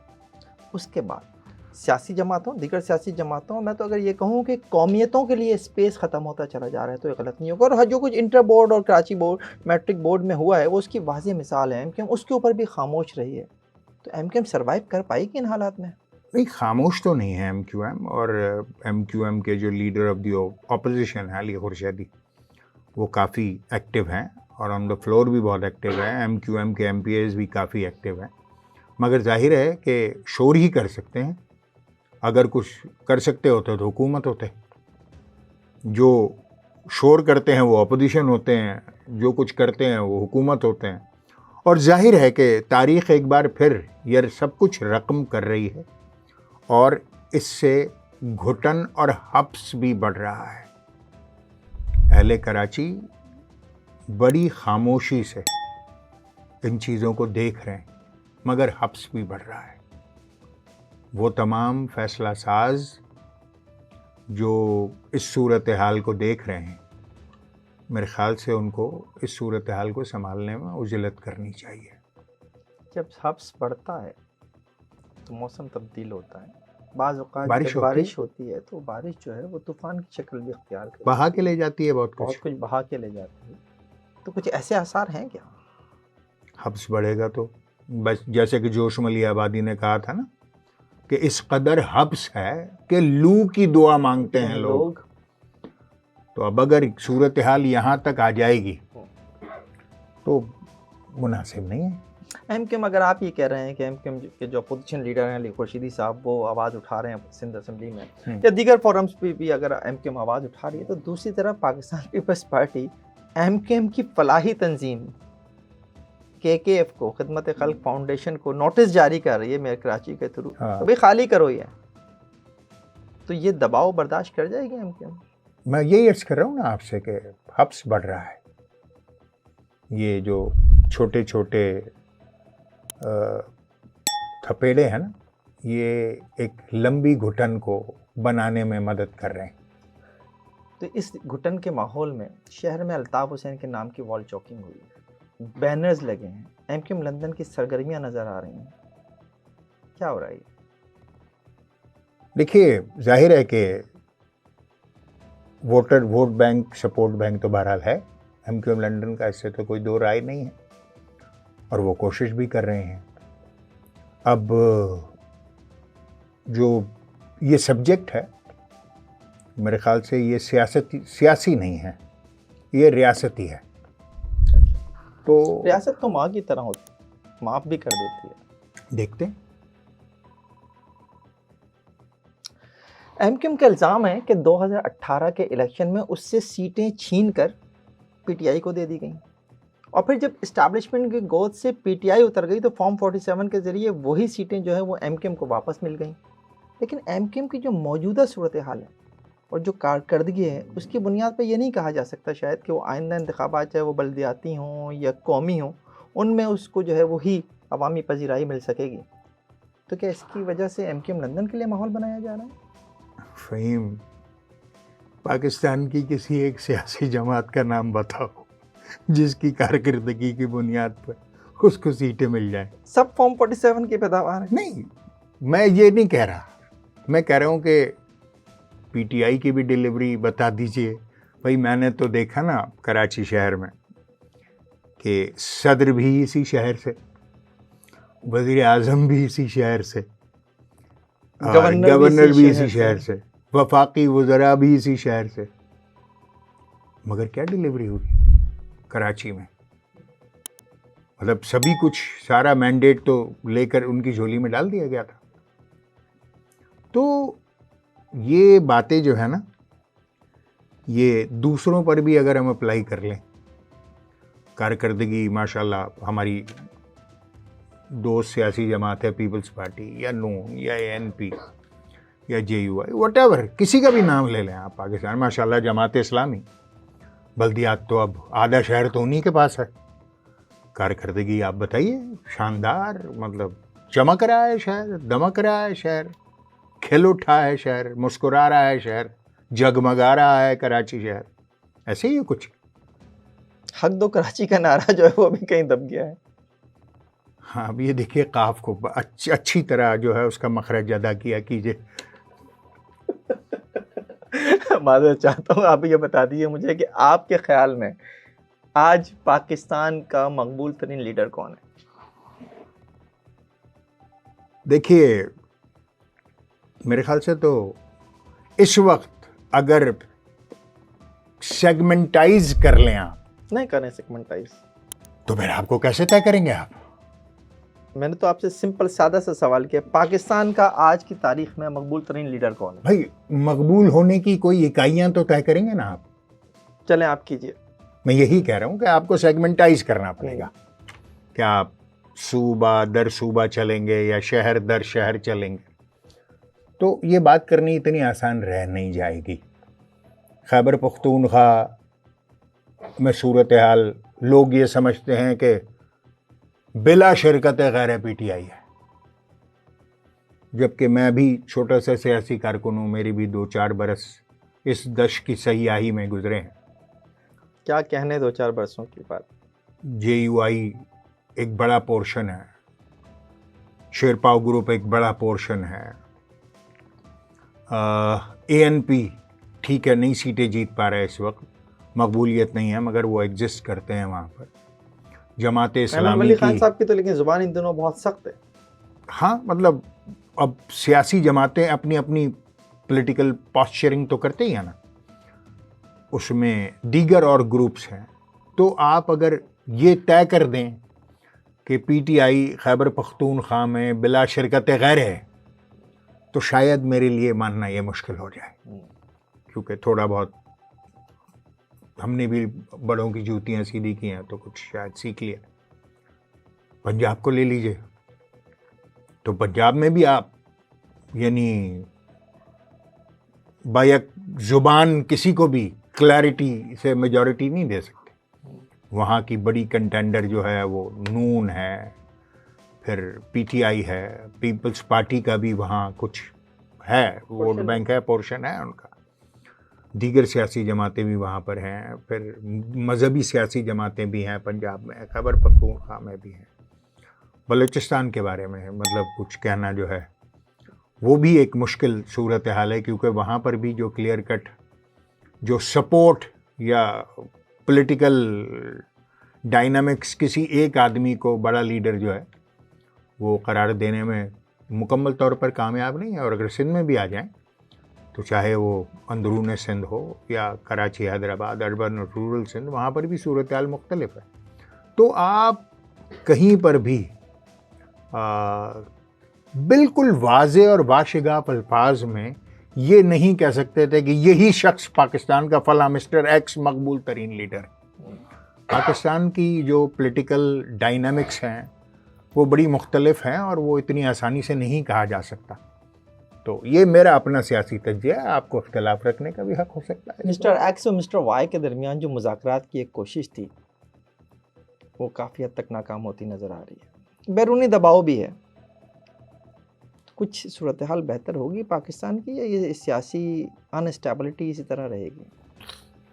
उसके बाद सियासी जमातों, दीगर सियासी जमातों, मैं तो अगर ये कहूँ कि कौमियतों के लिए स्पेस ख़त्म होता चला जा रहा है तो ये गलत नहीं होगा। और जो कुछ इंटर बोर्ड और कराची बोर्ड, मैट्रिक बोर्ड में हुआ है वो उसकी वाज़ेह मिसाल है। एमक्यूएम उसके ऊपर भी खामोश रही है, तो एमक्यूएम सर्वाइव कर पाएगी इन हालात में? नहीं, खामोश तो नहीं है एमक्यूएम, और एमक्यूएम के जो लीडर ऑफ द ऑपोजिशन है अली खुर्शीदी, वो काफ़ी एक्टिव हैं और ऑन द फ्लोर भी बहुत एक्टिव है। एमक्यूएम के एमपीएस भी काफ़ी एक्टिव हैं, मगर जाहिर है कि शोर ही कर सकते हैं। अगर कुछ कर सकते होते तो हुकूमत होते, जो शोर करते हैं वो अपोजिशन होते हैं, जो कुछ करते हैं वो हुकूमत होते हैं। और जाहिर है कि तारीख़ एक बार फिर ये सब कुछ रकम कर रही है और इससे घुटन और हब्स भी बढ़ रहा है। अहले कराची बड़ी खामोशी से इन चीज़ों को देख रहे हैं, मगर हब्स भी बढ़ रहा है। वो तमाम फैसला साज जो इस सूरत हाल को देख रहे हैं, मेरे ख्याल से उनको इस सूरत हाल को संभालने में उजलत करनी चाहिए। जब हब्स बढ़ता है तो मौसम तब्दील होता है, बाज़ औक़ात बारिश होती है तो बारिश जो है वो तूफ़ान की शक्ल भी इख्तियार करती है, बहा के ले जाती है, बहुत कुछ बहा के ले जाती है। तो कुछ ऐसे आसार हैं क्या? हब्स बढ़ेगा तो बस, जैसे कि जोश मली आबादी ने कहा था ना कि इस कदर हब्स है कि लू की दुआ मांगते हैं लोग। तो अब अगर सूरत हाल यहाँ तक आ जाएगी तो मुनासिब नहीं है। एमक्यूएम, अगर आप ये कह रहे हैं कि एमक्यूएम के जो अपोजिशन लीडर हैं अली खुर्शीदी साहब वो आवाज़ उठा रहे हैं सिंध असेंबली में या दीगर फोरम्स पे भी अगर एमक्यूएम आवाज़ उठा रही है, तो दूसरी तरफ पाकिस्तान पीपल्स पार्टी एमक्यूएम की फलाही तंजीम केकेएफ को, खिदमत खल्क फाउंडेशन को नोटिस जारी कर रही है मेयर कराची के थ्रू, अभी खाली करो ये, तो ये दबाव बर्दाश्त कर जाएगी एमक्यूएम? मैं यही अर्ज कर रहा हूँ ना आपसे कि हब्स बढ़ रहा है। ये जो छोटे छोटे थपेड़े हैं ना, ये एक लंबी घुटन को बनाने में मदद कर रहे हैं। तो इस घुटन के माहौल में शहर में अल्ताफ़ हुसैन के नाम की वॉल चॉकिंग हुई है, बैनर्स लगे हैं, एमक्यूएम लंदन की सरगर्मियां नज़र आ रही हैं, क्या हो रहा है? देखिए, जाहिर है कि वोट बैंक, सपोर्ट बैंक तो बहरहाल है एमक्यूएम लंदन का, इससे तो कोई दो राय नहीं है, और वो कोशिश भी कर रहे हैं। अब जो ये सब्जेक्ट है, मेरे ख्याल से ये सियासी नहीं है, ये रियासती है। तो रियासत तो माँ की तरह होती है, माफ़ भी कर देती है। देखते हैं। एमक्यूएम का इल्ज़ाम है कि 2018 के इलेक्शन में उससे सीटें छीन कर पीटीआई को दे दी गई और फिर जब इस्टेब्लिशमेंट की गोद से पीटीआई उतर गई तो फॉर्म 47 के ज़रिए वही सीटें जो है वो एमक्यूएम को वापस मिल गई। लेकिन एमक्यूएम की जो मौजूदा सूरत हाल है और जो कारकर्दगी है उसकी बुनियाद पर यह नहीं कहा जा सकता शायद कि वो आइंदा इंतखाबात चाहे वो बल्दियाती हों या कौमी हों उनमें उसको जो है वही अवामी पजीराई मिल सकेगी। तो क्या इसकी वजह से एमक्यूएम लंदन के लिए माहौल बनाया जा रहा है? फ़हीम, पाकिस्तान की किसी एक सियासी जमात का नाम बताओ जिसकी कारकर्दगी की बुनियाद पर उसको सीटें मिल जाएं। सब फॉर्म 47 की पैदावार है। नहीं, मैं ये नहीं कह रहा, मैं कह रहा हूँ कि पीटीआई की भी डिलीवरी बता दीजिए। भाई मैंने तो देखा ना कराची शहर में कि सदर भी इसी शहर से, वज़ीर आज़म भी इसी शहर से, गवर्नर भी इसी शहर से, वफाकी वज़रा भी इसी शहर से, मगर क्या डिलीवरी हुई कराची में? मतलब सभी कुछ, सारा मैंडेट तो लेकर उनकी झोली में डाल दिया गया था। तो ये बातें जो है ना, ये दूसरों पर भी अगर हम अप्लाई कर लें, कारकर्दगी माशाल्लाह हमारी दोस्त सियासी जमात है पीपल्स पार्टी या नून या एएनपी या जेयूआई, व्हाटएवर, किसी का भी नाम ले लें आप, पाकिस्तान माशाल्लाह जमात इस्लामी, बल्दियात तो अब आधा शहर तो उन्हीं के पास है। कारकर्दगी आप बताइए, शानदार, मतलब चमक रहा है शहर, दमक रहा है शहर, खिल उठा है शहर, मुस्कुरा रहा है शहर, जगमगा रहा है कराची शहर, ऐसे ही कुछ। हक दो कराची का नारा जो है वो भी कहीं दब गया है। हाँ, अब ये देखिए काफ को अच्छी तरह जो है उसका मखरज अदा किया कीजिए। माज़रत चाहता हूँ, आप ये बता दीजिए मुझे कि आपके ख्याल में आज पाकिस्तान का मकबूल तरीन लीडर कौन है? देखिए मेरे ख्याल से तो इस वक्त अगर सेगमेंटाइज कर लें आप, नहीं करें सेगमेंटाइज, तो फिर आपको कैसे तय करेंगे आप? मैंने तो आपसे सिंपल सादा सा सवाल किया, पाकिस्तान का आज की तारीख में मकबूल तरीन लीडर कौन है? भाई मकबूल होने की कोई इकाइयां तो तय करेंगे ना आप। चलें आप कीजिए। मैं यही कह रहा हूं कि आपको सेगमेंटाइज करना पड़ेगा। क्या आप सूबा दर सूबा चलेंगे या शहर दर शहर चलेंगे? तो ये बात करनी इतनी आसान रह नहीं जाएगी। खैबर पख्तूनख्वा में सूरत हाल लोग ये समझते हैं कि बिला शिरकत गैर पीटीआई है, जबकि मैं भी छोटा सा सियासी कारकुन हूँ, मेरी भी 2-4 बरस इस दश की सयाही में गुजरे हैं। क्या कहने 2-4 बरसों की बात। जेयूआई एक बड़ा पोर्शन है, शेरपाव ग्रुप एक बड़ा पोर्शन है, एएनपी ठीक है नहीं सीटें जीत पा रहे इस वक्त, मकबूलियत नहीं है, मगर वो एग्जिस्ट करते हैं वहाँ पर। जमात इस्लामी अली खान साहब की तो लेकिन ज़ुबान इन दिनों बहुत सख्त है। हाँ, मतलब अब सियासी जमातें अपनी अपनी पॉलिटिकल पॉस्चरिंग तो करते ही हैं ना, उसमें दीगर और ग्रुप्स हैं। तो आप अगर ये तय कर दें कि पीटीआई खैबर पख्तूनख्वा में बिला शिरकत गैर है, तो शायद मेरे लिए मानना ये मुश्किल हो जाए, क्योंकि थोड़ा बहुत हमने भी बड़ों की जूतियाँ सीधी की हैं तो कुछ शायद सीख लिया। पंजाब को ले लीजिए, तो पंजाब में भी आप यानी बायक जुबान किसी को भी क्लैरिटी से मेजॉरिटी नहीं दे सकते। वहाँ की बड़ी कंटेंडर जो है वो नून है, फिर पीटीआई है, पीपल्स पार्टी का भी वहाँ कुछ है, वोट बैंक है, पोर्शन है उनका, दीगर सियासी जमातें भी वहाँ पर हैं, फिर मजहबी सियासी जमातें भी हैं पंजाब में, खैबर पख्तूनख्वा में भी हैं। बलूचिस्तान के बारे में मतलब कुछ कहना जो है वो भी एक मुश्किल सूरत हाल है, क्योंकि वहाँ पर भी जो क्लियर कट जो सपोर्ट या पॉलिटिकल डायनामिक्स किसी एक आदमी को बड़ा लीडर जो है वो करार देने में मुकम्मल तौर पर कामयाब नहीं है। और अगर सिंध में भी आ जाएं तो चाहे वो अंदरून सिंध हो या कराची, हैदराबाद, अर्बन और रूरल सिंध, वहाँ पर भी सूरत हाल मुख्तलिफ है। तो आप कहीं पर भी बिल्कुल वाज़े और वाशिगाफ अल्फाज में ये नहीं कह सकते थे कि यही शख्स पाकिस्तान का फला मिस्टर एक्स मकबूल तरीन लीडर। पाकिस्तान की जो पॉलिटिकल डायनामिक्स हैं वो बड़ी मुख्तलिफ हैं और वो इतनी आसानी से नहीं कहा जा सकता। तो ये मेरा अपना सियासी तज्जिया है, आपको इख्तिलाफ रखने का भी हक हो सकता है। मिस्टर एक्स और मिस्टर वाई के दरमियान जो मुज़ाकरात की एक कोशिश थी वो काफ़ी हद तक नाकाम होती नज़र आ रही है। बैरूनी दबाव भी है। कुछ सूरत हाल बेहतर होगी पाकिस्तान की, या ये सियासी अनस्टेबिलिटी इसी तरह रहेगी?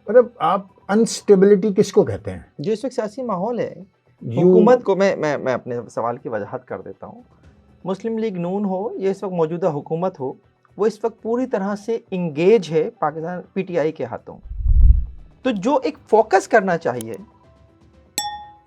मतलब आप अनस्टेबिलिटी किसको कहते हैं? जो इस वक्त सियासी माहौल है, हुकूमत को मैं अपने सवाल की वजाहत कर देता हूँ। मुस्लिम लीग नून हो, ये इस वक्त मौजूदा हुकूमत हो, वो इस वक्त पूरी तरह से इंगेज है पाकिस्तान पीटीआई के हाथों। तो जो एक फोकस करना चाहिए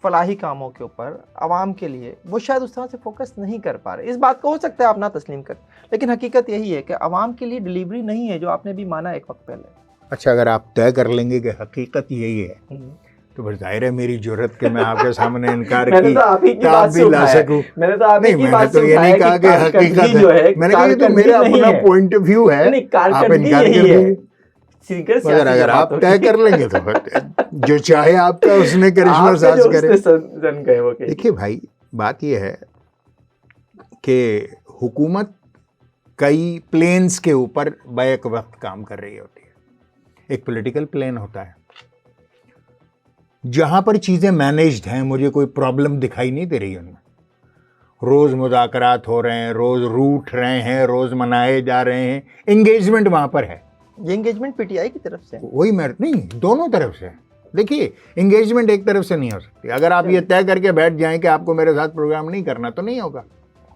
फलाही कामों के ऊपर आवाम के लिए, वो शायद उस तरह से फोकस नहीं कर पा रहे। इस बात को हो सकता है आप ना तस्लीम करें, लेकिन हकीकत यही है कि आवाम के लिए डिलीवरी नहीं है, जो आपने भी माना एक वक्त पहले। अच्छा, अगर आप तय कर लेंगे कि हकीकत यही है तो फिर जाहिर है मेरी जरूरत के मैं आपके सामने इनकार मैंने तो आप ही की बात भी ला सकूं। मैंने तो आप ही की बात तो ये नहीं कहा कि हकीकत है, मैंने कहा ये तो मेरा अपना पॉइंट ऑफ व्यू है, आप इनकार कर दीजिए। मगर अगर आप तय कर लेंगे तो फिर जो चाहे आपका उसने करिश्मा साज करे। देखिए भाई, बात ये है कि हुकूमत कई प्लेन्स के ऊपर बैक वक्त काम कर रही होती है। एक पॉलिटिकल प्लेन होता है जहां पर चीजें मैनेज्ड हैं, मुझे कोई प्रॉब्लम दिखाई नहीं दे रही उनमें। रोज मुज़ाकरात हो रहे हैं, रोज रूठ रहे हैं, रोज मनाए जा रहे हैं, एंगेजमेंट वहां पर है। ये एंगेजमेंट पीटीआई की तरफ से, वही मेरिट नहीं, दोनों तरफ से। देखिए, एंगेजमेंट एक तरफ से नहीं हो सकती। अगर आप ये तय करके बैठ जाएं कि आपको मेरे साथ प्रोग्राम नहीं करना तो नहीं होगा,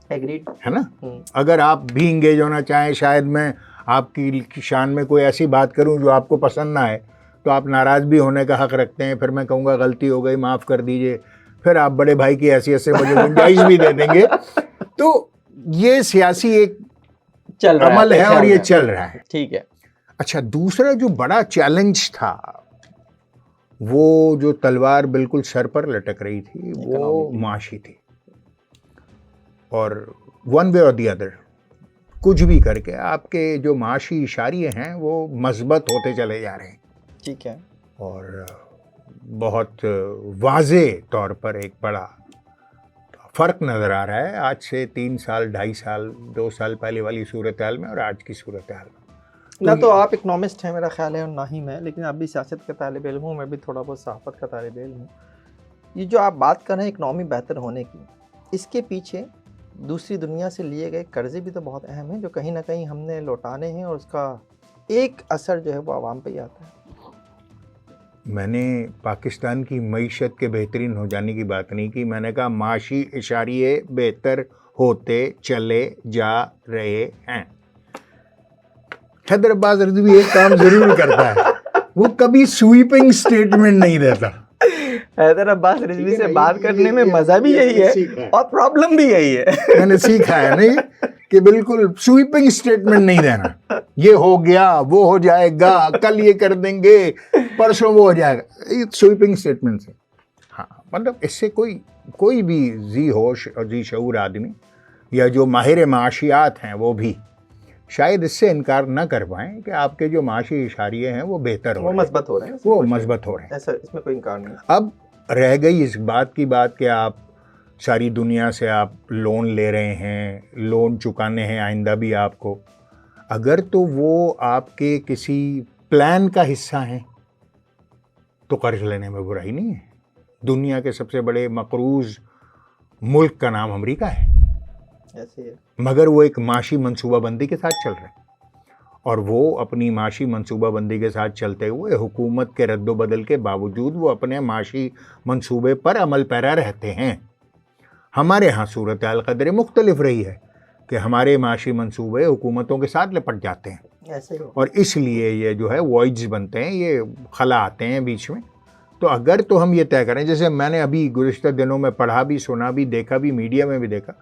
एग्रीड है ना। अगर आप भी इंगेज होना चाहें, शायद मैं आपकी शान में कोई ऐसी बात करूं जो आपको पसंद ना आए, तो आप नाराज़ भी होने का हक रखते हैं। फिर मैं कहूँगा गलती हो गई, माफ़ कर दीजिए, फिर आप बड़े भाई की हैसियत से मुझे गुंजाइश भी दे देंगे। तो ये सियासी एक अमल है और ये चल रहा है, ठीक है। अच्छा, दूसरा जो बड़ा चैलेंज था, वो जो तलवार बिल्कुल सर पर लटक रही थी, वो माशी थी। और वन वे और दी अदर, कुछ भी करके आपके जो माशी इशारे हैं वो मजबूत होते चले जा रहे हैं, ठीक है। और बहुत वाज़े तौर पर एक बड़ा फ़र्क नज़र आ रहा है आज से 3 साल, 2.5 साल, 2 साल पहले वाली सूरत हाल में और आज की सूरत हाल में। ना तो आप इकनॉमिस्ट हैं मेरा ख्याल है, और ना ही मैं, लेकिन आप भी सियासत का तालिब इल्म हूँ, मैं भी थोड़ा बहुत सहाफ़त का तालिब इल्म हूँ। ये जो आप बात कर रहे हैं इकनॉमी बेहतर होने की, इसके पीछे दूसरी दुनिया से लिए गए कर्ज़े भी तो बहुत अहम हैं, जो कहीं ना कहीं हमने लौटाने हैं, और उसका एक असर जो है वो आवाम पे ही आता है। मैंने पाकिस्तान की मईशत के बेहतरीन हो जाने की बात नहीं की, मैंने कहा माशी इशारे बेहतर होते चले जा रहे हैं। हैदर अब्बास रिजवी एक काम जरूर करता है, वो कभी स्वीपिंग स्टेटमेंट नहीं देता। हैदर अब्बास रिजवी से बात करने में मजा भी यही है और प्रॉब्लम भी यही है। मैंने सीखा है नहीं कि बिल्कुल स्वीपिंग स्टेटमेंट नहीं देना, ये हो गया, वो हो जाएगा, कल ये कर देंगे, परसों वो हो जाएगा, स्वीपिंग स्टेटमेंट से। हाँ, मतलब इससे कोई भी जी होश और जी शऊर आदमी या जो माहिर माशियात हैं वो भी शायद इससे इनकार न कर पाएं कि आपके जो माशी इशारे हैं वो बेहतर हो, वो मजबूत हो रहे हैं, वो मजबूत हो रहे हैं, ऐसा इसमें कोई इनकार नहीं। अब रह गई इस बात की बात कि आप सारी दुनिया से आप लोन ले रहे हैं, लोन चुकाने हैं आइंदा भी आपको, अगर तो वो आपके किसी प्लान का हिस्सा हैं तो कर्ज लेने में बुराई नहीं है। दुनिया के सबसे बड़े मकरूज मुल्क का नाम अमेरिका है, ऐसे है, मगर वो एक माशी मंसूबाबंदी के साथ चल रहे हैं, और वो अपनी माशी मंसूबाबंदी के साथ चलते हुए हुकूमत के रद्दोबदल के बावजूद वो अपने माशी मंसूबे पर अमल पैरा रहते हैं। हमारे यहाँ सूरत हाल कदरे मुख्तलिफ रही है कि हमारे माशी मंसूबे हुकूमतों के साथ लिपट जाते हैं, ऐसे ही, और इसलिए ये जो है वॉइड्स बनते हैं, ये खला आते हैं बीच में। तो अगर तो हम ये तय करें, जैसे मैंने अभी गुज़िश्ता दिनों में पढ़ा भी, सुना भी, देखा भी, मीडिया में भी देखा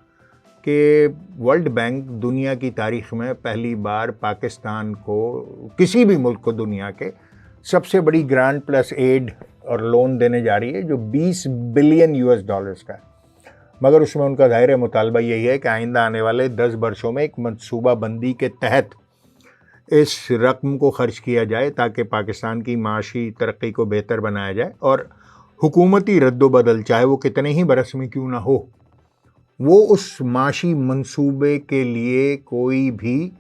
कि वर्ल्ड बैंक दुनिया की तारीख में पहली बार पाकिस्तान को, किसी भी मुल्क को दुनिया के, सबसे बड़ी ग्रांट प्लस एड और लोन देने जा रही है जो 20 बिलियन US डॉलर्स का है। मगर उसमें उनका ज़ाहिर मुतालबा यही है कि आइंदा आने वाले 10 वर्षों में एक मंसूबाबंदी के तहत इस रकम को खर्च किया जाए ताकि पाकिस्तान की माशी तरक्की को बेहतर बनाया जाए और हुकूमती रद्दोबदल चाहे वो कितने ही बरस में क्यों ना हो, वो उस माशी मंसूबे के लिए कोई भी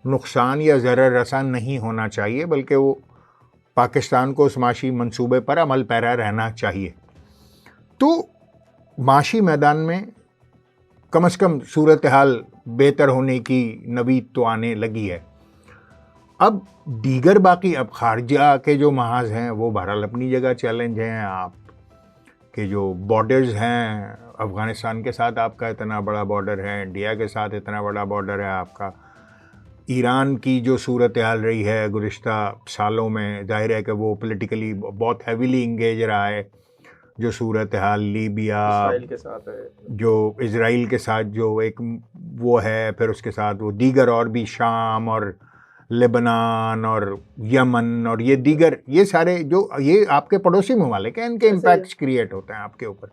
नुकसान या ज़रर रसा नहीं होना चाहिए, बल्कि वो पाकिस्तान को उस माशी मंसूबे पर अमल पैरा रहना चाहिए। तो माशी मैदान में कम से कम सूरत हाल बेहतर होने की नवीद तो आने लगी है। अब दीगर बाकी अब खारजा के जो महाज हैं वो बहरहाल अपनी जगह चैलेंज हैं। आप के जो बॉर्डर्स हैं, अफ़गानिस्तान के साथ आपका इतना बड़ा बॉर्डर है, इंडिया के साथ इतना बड़ा बॉर्डर है आपका, ईरान की जो सूरत हाल रही है गुज़िश्ता सालों में, जाहिर है कि वो पॉलिटिकली बहुत हैवीली इंगेज रहा है। जो सूरत हाल लीबिया इसराइल के साथ है, जो इज़राइल के साथ जो एक वो है, फिर उसके साथ वो दीगर और भी शाम और लेबनान और यमन और ये दीगर, ये सारे जो ये आपके पड़ोसी ममालिक हैं, इनके इम्पैक्ट्स क्रिएट होते हैं आपके ऊपर।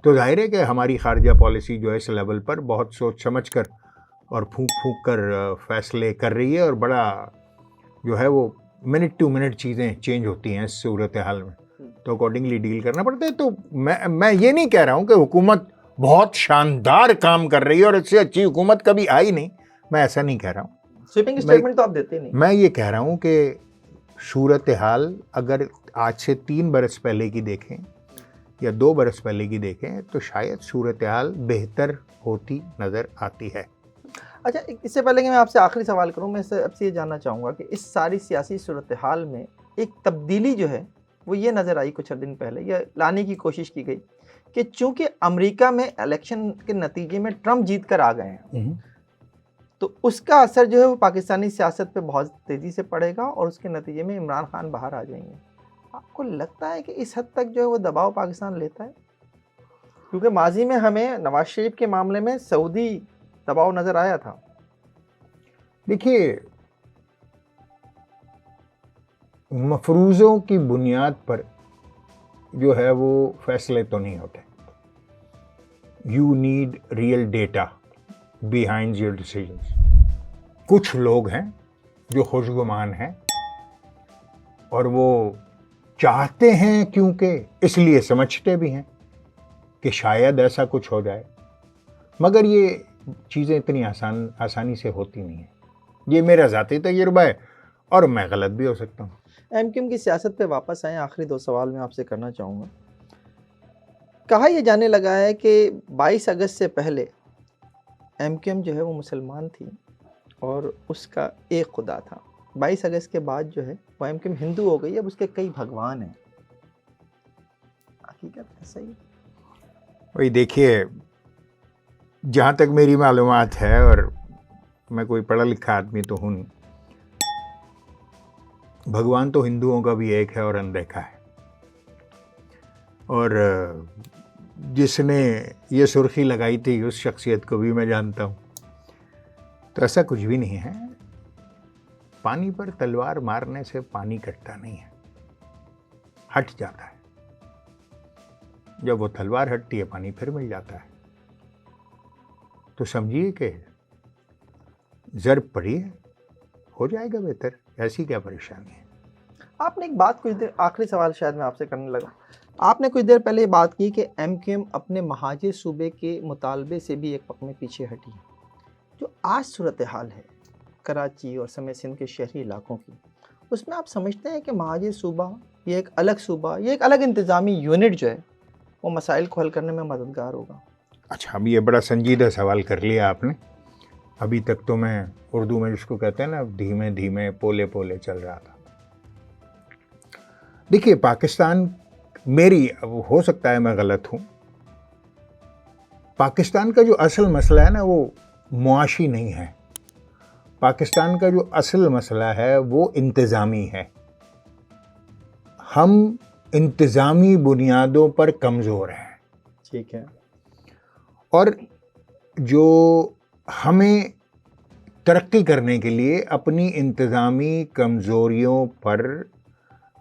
तो जाहिर है कि हमारी खारजा पॉलिसी जो है इस लेवल पर बहुत सोच समझ कर और फूंक फूंक कर फैसले कर रही है और बड़ा जो है वो मिनट टू मिनट चीज़ें चेंज होती हैं इस सूरत हाल में, तो अकॉर्डिंगली डील करना पड़ता है। तो मैं ये नहीं कह रहा हूँ कि हुकूमत बहुत शानदार काम कर रही है और इससे अच्छी हुकूमत कभी आई नहीं, मैं ऐसा नहीं कह रहा हूँ। स्वीपिंग स्टेटमेंट तो आप देते नहीं। मैं ये कह रहा हूँ कि सूरत हाल अगर आज से 3 बरस पहले की देखें या 2 बरस पहले की देखें तो शायद सूरत हाल बेहतर होती नज़र आती है। अच्छा, इससे पहले कि मैं आपसे आखिरी सवाल करूं, मैं आपसे ये जानना चाहूँगा कि इस सारी सियासी सूरत हाल में एक तब्दीली जो है वो ये नज़र आई कुछ दिन पहले, या लाने की कोशिश की गई कि चूंकि अमेरिका में इलेक्शन के नतीजे में ट्रंप जीत कर आ गए हैं, तो उसका असर जो है वो पाकिस्तानी सियासत पे बहुत तेज़ी से पड़ेगा और उसके नतीजे में इमरान खान बाहर आ जाएंगे। आपको लगता है कि इस हद तक जो है वो दबाव पाकिस्तान लेता है? क्योंकि माजी में हमें नवाज शरीफ के मामले में सऊदी दबाव नज़र आया था। देखिए, मफरूज़ों की बुनियाद पर जो है वो फैसले तो नहीं होते। You need real data behind your decisions. कुछ लोग हैं जो खुशगुमान हैं और वो चाहते हैं, क्योंकि इसलिए समझते भी हैं कि शायद ऐसा कुछ हो जाए, मगर ये चीज़ें इतनी आसानी से होती नहीं हैं। ये मेरा ज़ाती तजुर्बा है और मैं गलत भी हो सकता हूँ। एमक्यूएम की सियासत पे वापस आए, आखिरी 2 सवाल मैं आपसे करना चाहूँगा। कहा यह जाने लगा है कि 22 अगस्त से पहले एमक्यूएम जो है वो मुसलमान थी और उसका एक खुदा था। 22 अगस्त के बाद जो है वो एमक्यूएम हिंदू हो गई, अब उसके कई भगवान हैं। हकीकत ऐसा ही? वही देखिए, जहाँ तक मेरी मालूमात है, और मैं कोई पढ़ा लिखा आदमी तो हूँ नहीं, भगवान तो हिंदुओं का भी एक है और अनदेखा है। और जिसने ये सुर्खी लगाई थी उस शख्सियत को भी मैं जानता हूँ। तो ऐसा कुछ भी नहीं है। पानी पर तलवार मारने से पानी कटता नहीं है, हट जाता है। जब वो तलवार हटती है पानी फिर मिल जाता है। तो समझिए कि ज़र्ब पड़ी है, हो जाएगा बेहतर, ऐसी क्या परेशानी है। आपने एक बात कुछ देर, आखिरी सवाल शायद मैं आपसे करने लगा, आपने कुछ देर पहले बात की कि एमक्यूएम अपने महाजे सूबे के मुतालबे से भी एक पकड़े पीछे हटी है। जो आज सूरत हाल है कराची और समय सिंध के शहरी इलाकों की, उसमें आप समझते हैं कि महाजे सूबा, ये एक अलग सूबा, ये एक अलग इंतज़ामी यूनिट जो है वो मसाइल को हल करने में मददगार होगा? अच्छा, अभी ये बड़ा संजीदा सवाल कर लिया आपने। अभी तक तो मैं उर्दू में जिसको कहते हैं ना, धीमे धीमे पोले पोले चल रहा था। देखिए, पाकिस्तान, मेरी, अब हो सकता है मैं गलत हूँ, पाकिस्तान का जो असल मसला है ना वो मुआशी नहीं है। पाकिस्तान का जो असल मसला है वो इंतज़ामी है। हम इंतज़ामी बुनियादों पर कमज़ोर हैं। ठीक है। और जो हमें तरक्की करने के लिए अपनी इंतज़ामी कमज़ोरियों पर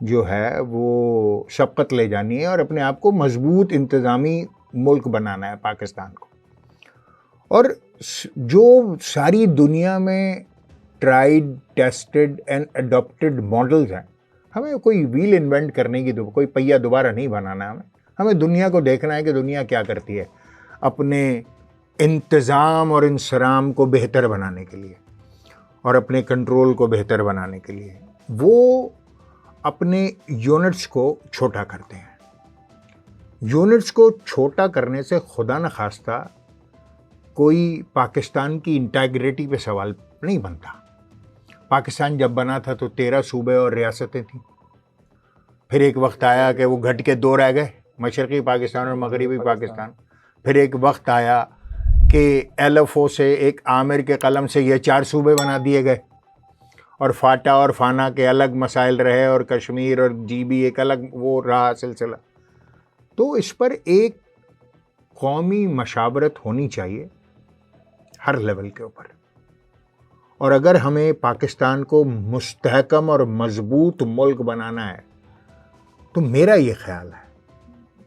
जो है वो शफ़क़त ले जानी है और अपने आप को मज़बूत इंतज़ामी मुल्क बनाना है पाकिस्तान को। और जो सारी दुनिया में tried tested and adopted models हैं। हमें कोई व्हील इन्वेंट करने की कोई पहिया दोबारा नहीं बनाना है। हमें दुनिया को देखना है कि दुनिया क्या करती है अपने इंतज़ाम और इंसराम को बेहतर बनाने के लिए और अपने कंट्रोल को बेहतर बनाने के लिए। वो अपने यूनिट्स को छोटा करते हैं। यूनिट्स को छोटा करने से खुदा न खास्ता कोई पाकिस्तान की इंटीग्रिटी पे सवाल नहीं बनता। पाकिस्तान जब बना था तो 13 सूबे और रियासतें थीं। फिर एक वक्त आया कि वो घट के 2 रह गए, मशरक़ी पाकिस्तान और मगरबी पाकिस्तान। फिर एक वक्त आया कि LFO से एक आमिर के कलम से ये 4 सूबे बना दिए गए और फाटा और फाना के अलग मसाइल रहे और कश्मीर और GB एक अलग वो रहा सिलसिला। तो इस पर एक कौमी मशावरत होनी चाहिए हर लेवल के ऊपर। और अगर हमें पाकिस्तान को मुस्तहकम और मजबूत मुल्क बनाना है तो मेरा ये ख्याल है,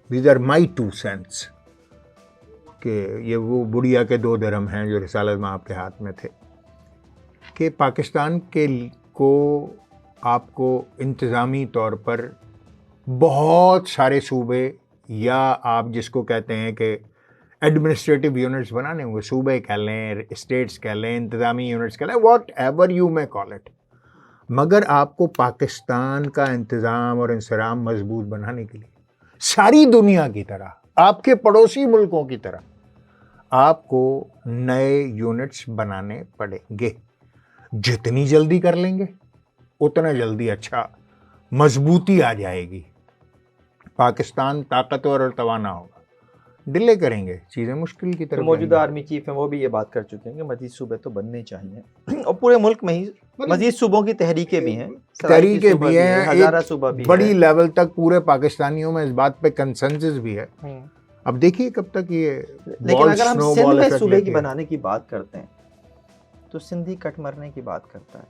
दीज आर माई 2 सेंट्स, कि ये वो बुढ़िया के 2 दिरहम हैं जो रिसालत में आपके हाथ में थे, कि पाकिस्तान के को आपको इंतज़ामी तौर पर बहुत सारे सूबे या आप जिसको कहते हैं कि एडमिनिस्ट्रेटिव यूनिट्स बनाने होंगे, सूबे कह लें, स्टेट्स कह लें, इंतज़ामी यूनिट्स कह लें, what ever you may call it. मगर आपको पाकिस्तान का इंतज़ाम और इंसराम मजबूत बनाने के लिए सारी दुनिया की तरह, आपके पड़ोसी मुल्कों की तरह आपको नए यूनिट्स बनाने पड़ेंगे। जितनी जल्दी कर लेंगे उतना जल्दी अच्छा मजबूती आ जाएगी, पाकिस्तान ताकतवर और तवाना होगा। डिले करेंगे चीज़ें मुश्किल की तरफ। तो मौजूदा आर्मी चीफ हैं वो भी ये बात कर चुके हैं कि मजीद सूबे तो बनने चाहिए और पूरे मुल्क में ही मजीद सूबों की तहरीकें भी हैं, तहरीकें भी हैं, हज़ारा सूबा भी बड़ी लेवल तक पूरे पाकिस्तानियों में इस बात पे कंसेंसस भी है। अब देखिए कब तक ये। लेकिन अगर हम सिंध में सूबे की बनाने की बात करते हैं तो सिंधी कट मरने की बात करता है,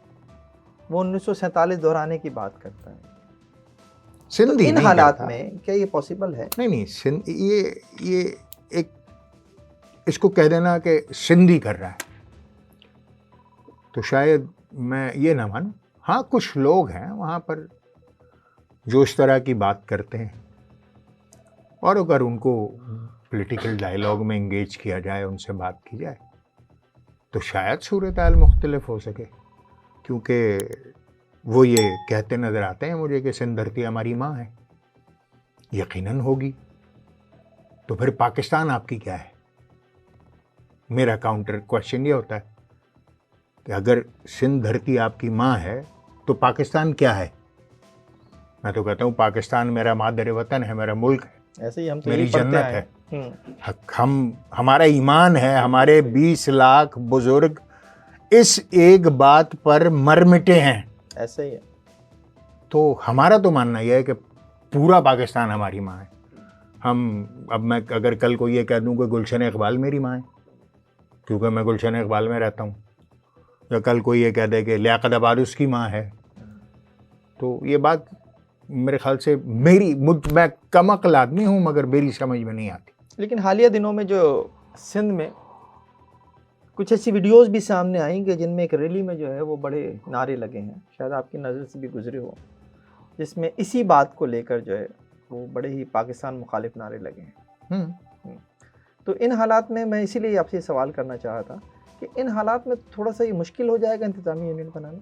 वो 1947 दोहराने की बात करता है। सिंधी तो इन हालात में क्या ये पॉसिबल है? नहीं, सिंध ये एक इसको कह देना कि सिंधी कर रहा है तो शायद मैं ये ना मानूं। हाँ, कुछ लोग हैं वहाँ पर जो इस तरह की बात करते हैं और अगर उनको पॉलिटिकल डायलॉग में इंगेज किया जाए, उनसे बात की जाए तो शायद सूरत हाल मुख्तलिफ हो सके, क्योंकि वो ये कहते नज़र आते हैं मुझे कि सिंध धरती हमारी माँ है। यकीनन होगी, तो फिर पाकिस्तान आपकी क्या है? मेरा काउंटर क्वेश्चन ये होता है कि अगर सिंध धरती आपकी माँ है तो पाकिस्तान क्या है? मैं तो कहता हूँ पाकिस्तान मेरा मादर वतन है, मेरा मुल्क है, ऐसे ही हम तो मेरी जन्नत है। हम्म। हमारा ईमान है, हमारे 20 लाख बुजुर्ग इस एक बात पर मर मिटे हैं। ऐसे ही है। तो हमारा तो मानना यह है कि पूरा पाकिस्तान हमारी माँ है। अब मैं अगर कल को ये कह दूं कि गुलशन इकबाल मेरी माँ है क्योंकि मैं गुलशन इकबाल में रहता हूँ, या कल कोई ये कह दे कि लियाकत आबाद उसकी माँ है, तो ये बात मेरे ख्याल से मैं कम अक्ल आदमी हूँ मगर मेरी समझ में नहीं आती। लेकिन हालिया दिनों में जो सिंध में कुछ ऐसी वीडियोस भी सामने आई कि जिनमें एक रैली में जो है वो बड़े नारे लगे हैं, शायद आपकी नज़र से भी गुजरे हो, जिसमें इसी बात को लेकर जो है वो बड़े ही पाकिस्तान मुखालिफ नारे लगे हैं। तो इन हालात में मैं इसीलिए आपसे सवाल करना चाहा था कि इन हालात में थोड़ा सा ये मुश्किल हो जाएगा इंतज़ामी यूनियन बनाना।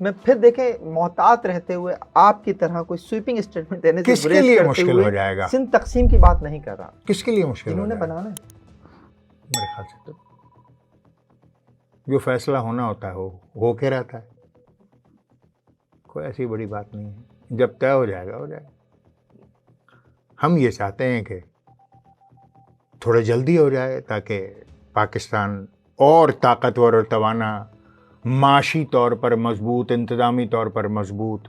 मैं फिर देखें मोहतात रहते हुए आपकी तरह कोई स्वीपिंग स्टेटमेंट देने से किसके लिए मुश्किल हो जाएगा? सिंध तकसीम की बात नहीं कर रहा, किसके लिए मुश्किल जिन्होंने बनाना है। मेरे ख्याल से तो जो फैसला होना होता है वो होके रहता है, कोई ऐसी बड़ी बात नहीं है। जब तय हो जाएगा हो जाएगा। हम ये चाहते हैं कि थोड़ा जल्दी हो जाए ताकि पाकिस्तान और ताकतवर और तवाना, माशी तौर पर मजबूत, इंतज़ामी तौर पर मजबूत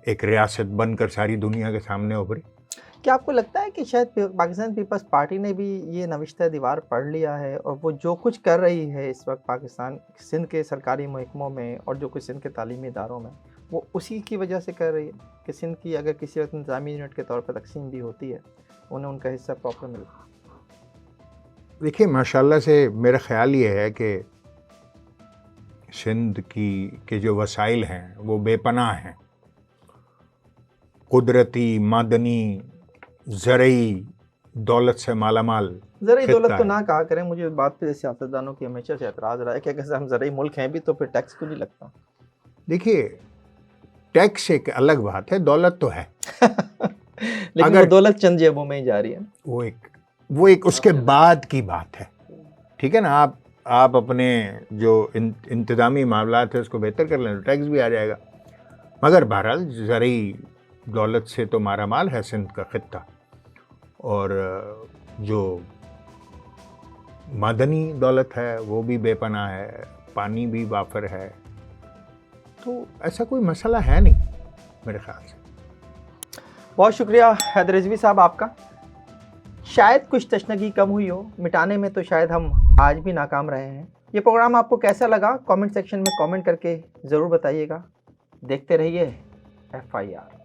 एक रियासत बनकर सारी दुनिया के सामने उभरे। क्या आपको लगता है कि शायद पाकिस्तान पीपल्स पार्टी ने भी ये नविश्ता दीवार पढ़ लिया है और वो जो कुछ कर रही है इस वक्त पाकिस्तान सिंध के सरकारी महकमों में और जो कुछ सिंध के तालीमी इदारों में, वो उसी की वजह से कर रही है कि सिंध की अगर किसी वक्त इंतज़ामी यूनिट के तौर पर तकसीम भी होती है उन्हें उनका हिस्सा प्रॉपर मिलता है? देखिए, माशाल्लाह से मेरा ख्याल ये है कि सिंध की के जो वसाइल हैं वो बेपनाह हैं, कुदरती, मादनी, ज़रई दौलत से मालामाल ज़रूरी दौलत खित्ता तो है। ना कहा करें। मुझे इस बात पे सियासतदानों की हमेशा से एतराज़ रहा है कि अगर हम ज़रूरी मुल्क हैं भी तो फिर टैक्स क्यों नहीं लगता। देखिए, टैक्स एक अलग बात है, दौलत तो है। लेकिन अगर- वो दौलत चंद जेबों में ही जा रही है। वो एक उसके बाद की बात है, ठीक है ना। आप अपने जो इंतज़ामी मामलात है उसको बेहतर कर लें तो टैक्स भी आ जाएगा। मगर बहरहाल ज़रूरी दौलत से तो मारा माल है सिंध का खित्ता, और जो मादनी दौलत है वो भी बेपनाह है, पानी भी वाफर है, तो ऐसा कोई मसला है नहीं मेरे ख्याल से। बहुत शुक्रिया हैदर रिजवी साहब आपका। शायद कुछ तशनगी कम हुई हो, मिटाने में तो शायद हम आज भी नाकाम रहे हैं। ये प्रोग्राम आपको कैसा लगा कमेंट सेक्शन में कमेंट करके ज़रूर बताइएगा। देखते रहिए FIR।